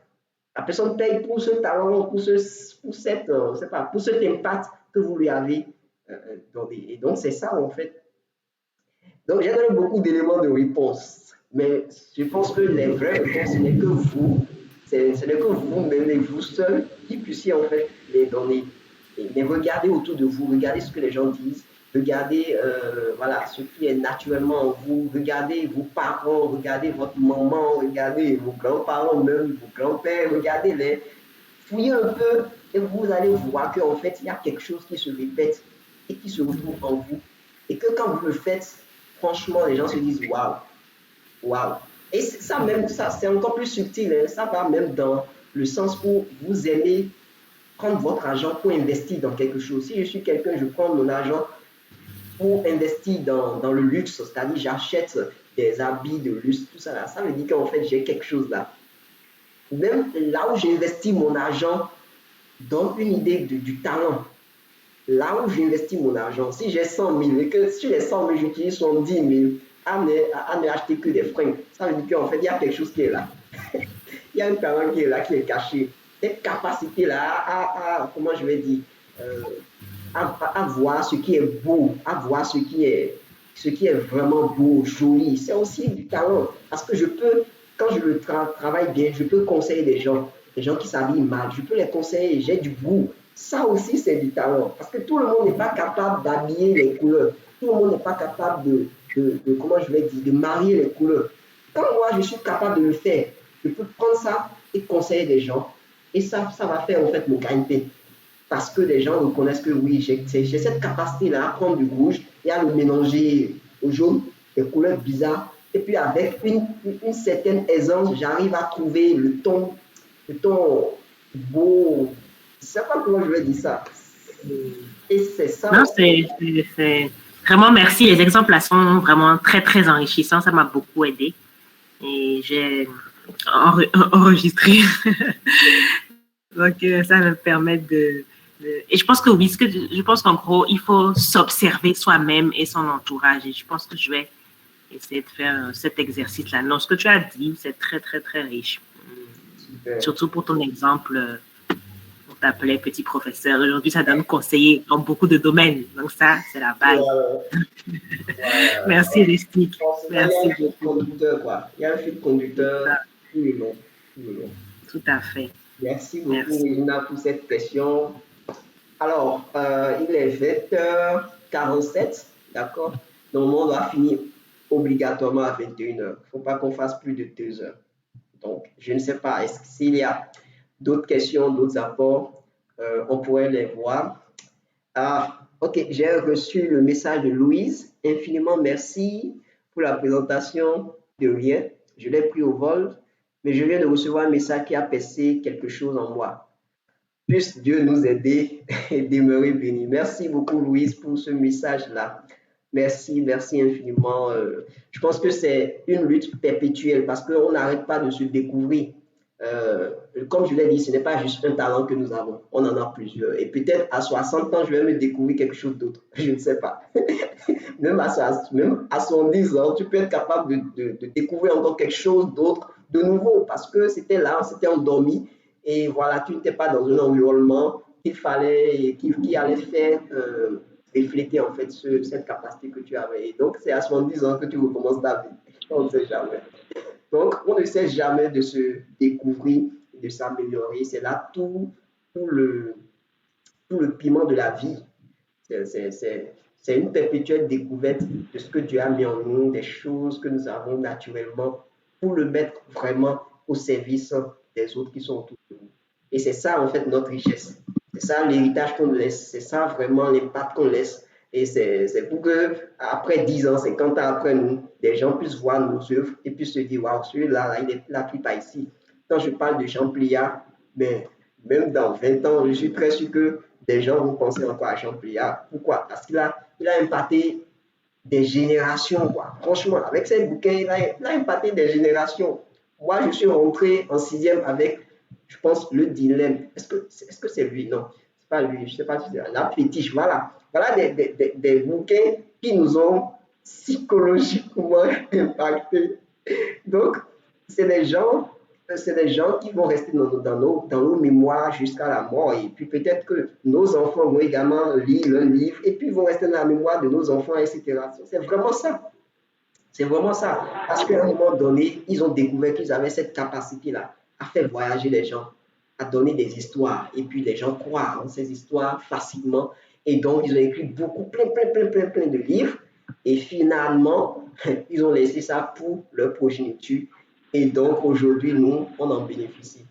La personne paye pour ce talent, pour cet impact que vous lui avez donné. Et donc, c'est ça en fait. Donc, j'ai donné beaucoup d'éléments de réponse. Mais je pense que les vraies réponses, ce n'est que vous. Ce n'est que vous-même et vous seul qui puissiez en fait les donner. Mais regardez autour de vous, regardez ce que les gens disent, regardez voilà, ce qui est naturellement en vous, regardez vos parents, regardez votre maman, regardez vos grands-parents même, vos grands-pères, regardez-les, fouillez un peu et vous allez voir qu'en fait, il y a quelque chose qui se répète et qui se retrouve en vous. Et que quand vous le faites, franchement, les gens se disent waouh, waouh. Et ça même, ça c'est encore plus subtil, hein, ça va même dans le sens où vous aimez prendre votre argent pour investir dans quelque chose. Si je suis quelqu'un, je prends mon argent pour investir dans le luxe, c'est-à-dire j'achète des habits de luxe, tout ça là, ça veut dire qu'en fait j'ai quelque chose là. Même là où j'investis mon argent, donne une idée du talent. Là où j'investis mon argent, si j'ai 100 000 et que sur les 100 000, j'utilise 70 000 à ne acheter que des fringues, ça veut dire qu'en fait, il y a quelque chose qui est là. Il y a un talent qui est là, qui est caché. Cette capacité-là comment je vais dire, à voir ce qui est beau, à voir ce qui est vraiment beau, joli. C'est aussi du talent. Parce que je peux, quand je le travaille bien, je peux conseiller des gens qui s'habillent mal. Je peux les conseiller, j'ai du goût. Ça aussi, c'est du talent. Parce que tout le monde n'est pas capable d'habiller les couleurs. Tout le monde n'est pas capable comment je vais dire, de marier les couleurs. Quand moi, je suis capable de le faire, je peux prendre ça et conseiller des gens. Et ça va faire en fait mon gagne-pain. Parce que les gens reconnaissent que oui, j'ai cette capacité-là à prendre du rouge et à le mélanger au jaune, des couleurs bizarres. Et puis avec une certaine aisance, j'arrive à trouver le ton beau. Je ne sais pas comment je vais dire ça. Et c'est ça. Non, c'est vraiment merci. Les exemples là sont vraiment très, très enrichissants. Ça m'a beaucoup aidé. Et j'ai enregistré. Donc, ça me permet et je pense que oui, je pense qu'en gros, il faut s'observer soi-même et son entourage. Et je pense que je vais essayer de faire cet exercice-là. Non, ce que tu as dit, c'est très, très, très riche. Super. Surtout pour ton exemple, on t'appelait petit professeur. Aujourd'hui, ça donne conseiller dans beaucoup de domaines. Donc ça, c'est la base. Merci, Ristik. Merci. Il y a un fil conducteur, quoi. Il y a un fil conducteur tout le long. Tout à fait. Merci beaucoup, Regina, pour cette question. Alors, il est 20h. 17h47, d'accord? Normalement, on doit finir obligatoirement à 21h. Il ne faut pas qu'on fasse plus de 2 heures. Donc, je ne sais pas, est-ce s'il y a d'autres questions, d'autres apports, on pourrait les voir. Ah, ok, j'ai reçu le message de Louise. Infiniment merci pour la présentation de rien. Je l'ai pris au vol, mais je viens de recevoir un message qui a percé quelque chose en moi. Puisse Dieu nous aider et demeurer béni. Merci beaucoup, Louise, pour ce message-là. Merci, merci infiniment. Je pense que c'est une lutte perpétuelle parce qu'on n'arrête pas de se découvrir. Comme je l'ai dit, ce n'est pas juste un talent que nous avons, on en a plusieurs. Et peut-être à 60 ans, je vais me découvrir quelque chose d'autre. Je ne sais pas. Même à 70 ans, tu peux être capable de découvrir encore quelque chose d'autre, de nouveau, parce que c'était là, c'était endormi. Et voilà, tu n'étais pas dans un environnement qu'il fallait, qui allait faire refléter en fait cette capacité que tu avais. Et donc, c'est à 70 ans que tu recommences ta vie. On ne sait jamais. Donc, on ne sait jamais de se découvrir, de s'améliorer. C'est là tout le, tout le piment de la vie. C'est une perpétuelle découverte de ce que Dieu a mis en nous, des choses que nous avons naturellement, pour le mettre vraiment au service des autres qui sont autour de nous. Et c'est ça, en fait, notre richesse. C'est ça l'héritage qu'on laisse. C'est ça vraiment l'impact qu'on laisse. Et c'est pour que, après 10 ans, 50 ans après nous, des gens puissent voir nos œuvres et puissent se dire, waouh, celui-là, là, il est là, qui pas ici. Quand je parle de Jean Pliard, mais même dans 20 ans, je suis très sûr que des gens vont penser encore à Jean Pliard. Pourquoi? Parce qu'il a impacté des générations, quoi. Franchement, avec ses bouquins, il a impacté des générations. Moi, je suis rentré en sixième avec, je pense, le dilemme. Est-ce que c'est lui? Non, c'est pas lui. Je ne sais pas si c'est la fétiche. Voilà. Voilà des bouquins qui nous ont psychologiquement impactés. Donc, c'est des gens c'est des gens qui vont rester dans nos mémoires jusqu'à la mort. Et puis peut-être que nos enfants vont également lire le livre et puis vont rester dans la mémoire de nos enfants, etc. C'est vraiment ça. C'est vraiment ça. Parce qu'à un moment donné, ils ont découvert qu'ils avaient cette capacité-là à faire voyager les gens, à donner des histoires. Et puis les gens croient en ces histoires facilement. Et donc, ils ont écrit beaucoup, plein de livres. Et finalement, ils ont laissé ça pour leur progéniture. Et donc, aujourd'hui, nous, on en bénéficie.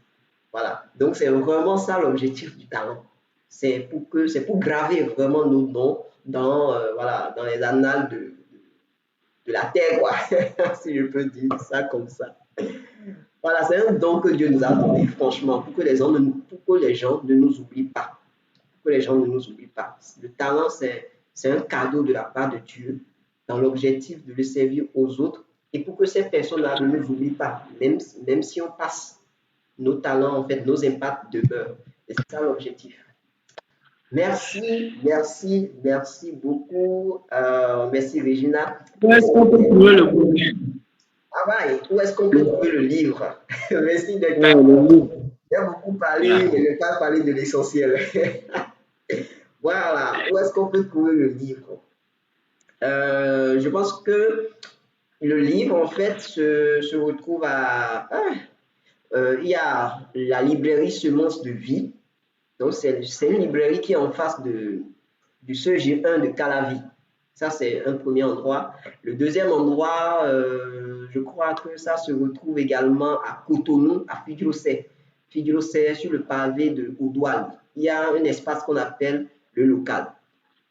Voilà. Donc, c'est vraiment ça l'objectif du talent. C'est pour graver vraiment nos noms voilà, dans les annales de la terre, quoi, si je peux dire ça comme ça. Voilà, c'est un don que Dieu nous a donné, franchement, pour que les gens ne nous oublient pas. Pour que les gens ne nous oublient pas. Le talent, c'est un cadeau de la part de Dieu dans l'objectif de le servir aux autres et pour que ces personnes-là ne nous oublient pas, même si on passe, nos talents, en fait, nos impacts demeurent. Et c'est ça l'objectif. Merci beaucoup. Merci Regina. Où est-ce qu'on peut trouver le bouquin? Ah ouais, où est-ce qu'on peut trouver le livre? Merci de Ouais, le livre. J'ai beaucoup parlé, mais je n'ai pas parlé de l'essentiel. Voilà, où est-ce qu'on peut trouver le livre? Je pense que le livre, en fait, se retrouve il y a la librairie Semences de Vie. Donc, c'est une librairie qui est en face du CG1 de Calavi. Ça, c'est un premier endroit. Le deuxième endroit, je crois que ça se retrouve également à Cotonou, à Fidjilocé. Fidjilocé, sur le pavé de Oudoual. Il y a un espace qu'on appelle le local.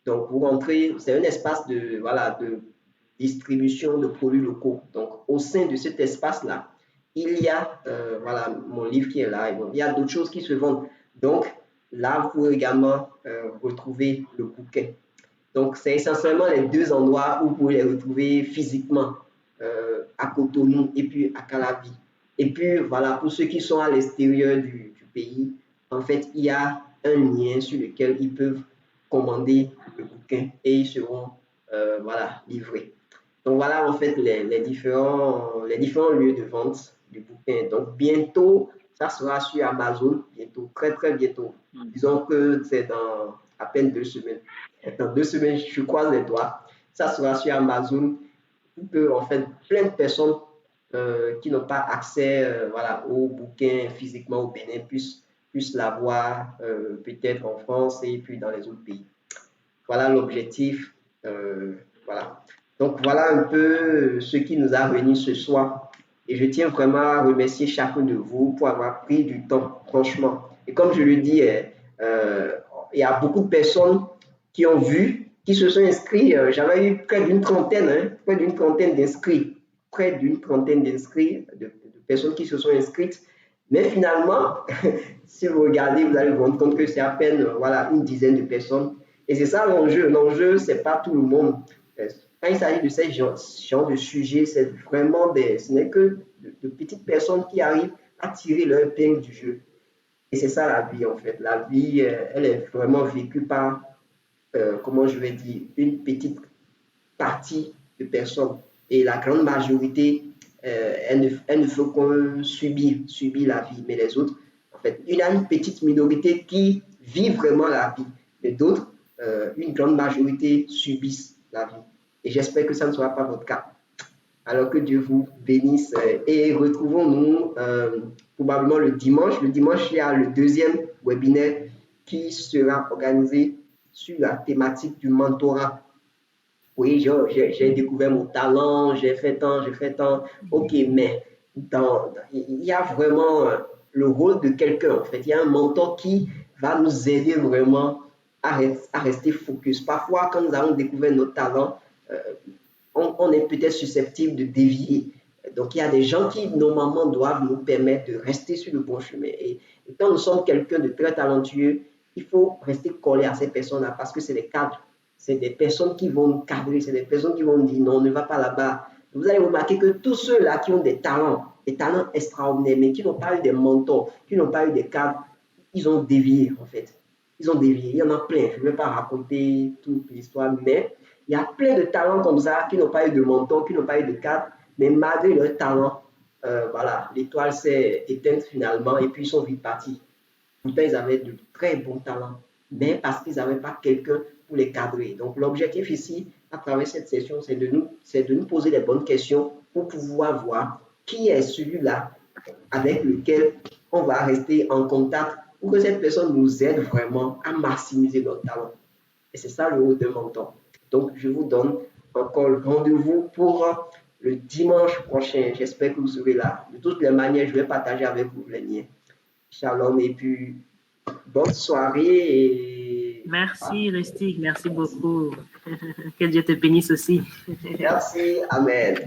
Donc, vous rentrez, c'est un espace de distribution de produits locaux. Donc, au sein de cet espace-là, il y a voilà, mon livre qui est là. Et bon, il y a d'autres choses qui se vendent. Donc, là, vous pouvez également retrouver le bouquin. Donc, c'est essentiellement les deux endroits où vous pouvez les retrouver physiquement, à Cotonou et puis à Calavi. Et puis, voilà, pour ceux qui sont à l'extérieur du pays, en fait, il y a un lien sur lequel ils peuvent commander le bouquin et ils seront voilà, livrés. Donc, voilà, en fait, les différents lieux de vente du bouquin. Donc, bientôt, ça sera sur Amazon, bientôt, très bientôt. Disons que c'est dans à peine 2 semaines. Dans 2 semaines, je croise les doigts. Ça sera sur Amazon pour que, en fait, plein de personnes qui n'ont pas accès voilà, au bouquin physiquement au Bénin puissent l'avoir peut-être en France et puis dans les autres pays. Voilà l'objectif. Voilà. Donc voilà un peu ce qui nous a réunis ce soir. Et je tiens vraiment à remercier chacun de vous pour avoir pris du temps, franchement. Et comme je le dis, il y a beaucoup de personnes qui ont vu, qui se sont inscrits. J'avais eu près d'une trentaine, hein, près d'une trentaine d'inscrits. Près d'une trentaine d'inscrits, de personnes qui se sont inscrites. Mais finalement, si vous regardez, vous allez vous rendre compte que c'est à peine voilà, une dizaine de personnes. Et c'est ça l'enjeu. L'enjeu, c'est pas tout le monde. Quand il s'agit de ce genre de sujet, c'est vraiment ce n'est que de petites personnes qui arrivent à tirer leur épingle du jeu. Et c'est ça la vie en fait. La vie, elle est vraiment vécue par, comment je vais dire, une petite partie de personnes. Et la grande majorité, elle ne fait que subir la vie. Mais les autres, en fait, il y a une petite minorité qui vit vraiment la vie. Mais d'autres, une grande majorité subissent la vie. Et j'espère que ça ne sera pas votre cas. Alors que Dieu vous bénisse et retrouvons-nous probablement le dimanche. Le dimanche, il y a le deuxième webinaire qui sera organisé sur la thématique du mentorat. Oui, j'ai découvert mon talent, j'ai fait tant. Ok, mais il y a vraiment le rôle de quelqu'un, en fait. Il y a un mentor qui va nous aider vraiment à rester focus. Parfois, quand nous avons découvert notre talent, on est peut-être susceptible de dévier. Donc, il y a des gens qui, normalement, doivent nous permettre de rester sur le bon chemin. Et quand nous sommes quelqu'un de très talentueux, il faut rester collé à ces personnes-là parce que c'est des cadres. C'est des personnes qui vont nous cadrer, c'est des personnes qui vont nous dire non, ne va pas là-bas. Vous allez remarquer que tous ceux-là qui ont des talents extraordinaires, mais qui n'ont pas eu des mentors, qui n'ont pas eu des cadres, ils ont dévié, en fait. Ils ont dévié. Il y en a plein. Je ne vais pas raconter toute l'histoire, mais il y a plein de talents comme ça qui n'ont pas eu de mentor, qui n'ont pas eu de cadre, mais malgré leur talent, voilà, l'étoile s'est éteinte finalement et puis ils sont vite partis. Pourtant, ils avaient de très bons talents, mais parce qu'ils n'avaient pas quelqu'un pour les cadrer. Donc, l'objectif ici, à travers cette session, c'est de nous poser les bonnes questions pour pouvoir voir qui est celui-là avec lequel on va rester en contact pour que cette personne nous aide vraiment à maximiser notre talent. Et c'est ça le rôle d'un mentor. Donc, je vous donne encore le rendez-vous pour le dimanche prochain. J'espère que vous serez là. De toutes les manières, je vais partager avec vous les liens. Shalom et puis bonne soirée. Et... Merci, Rustic. Merci beaucoup. Que Dieu te bénisse aussi. Merci. Amen.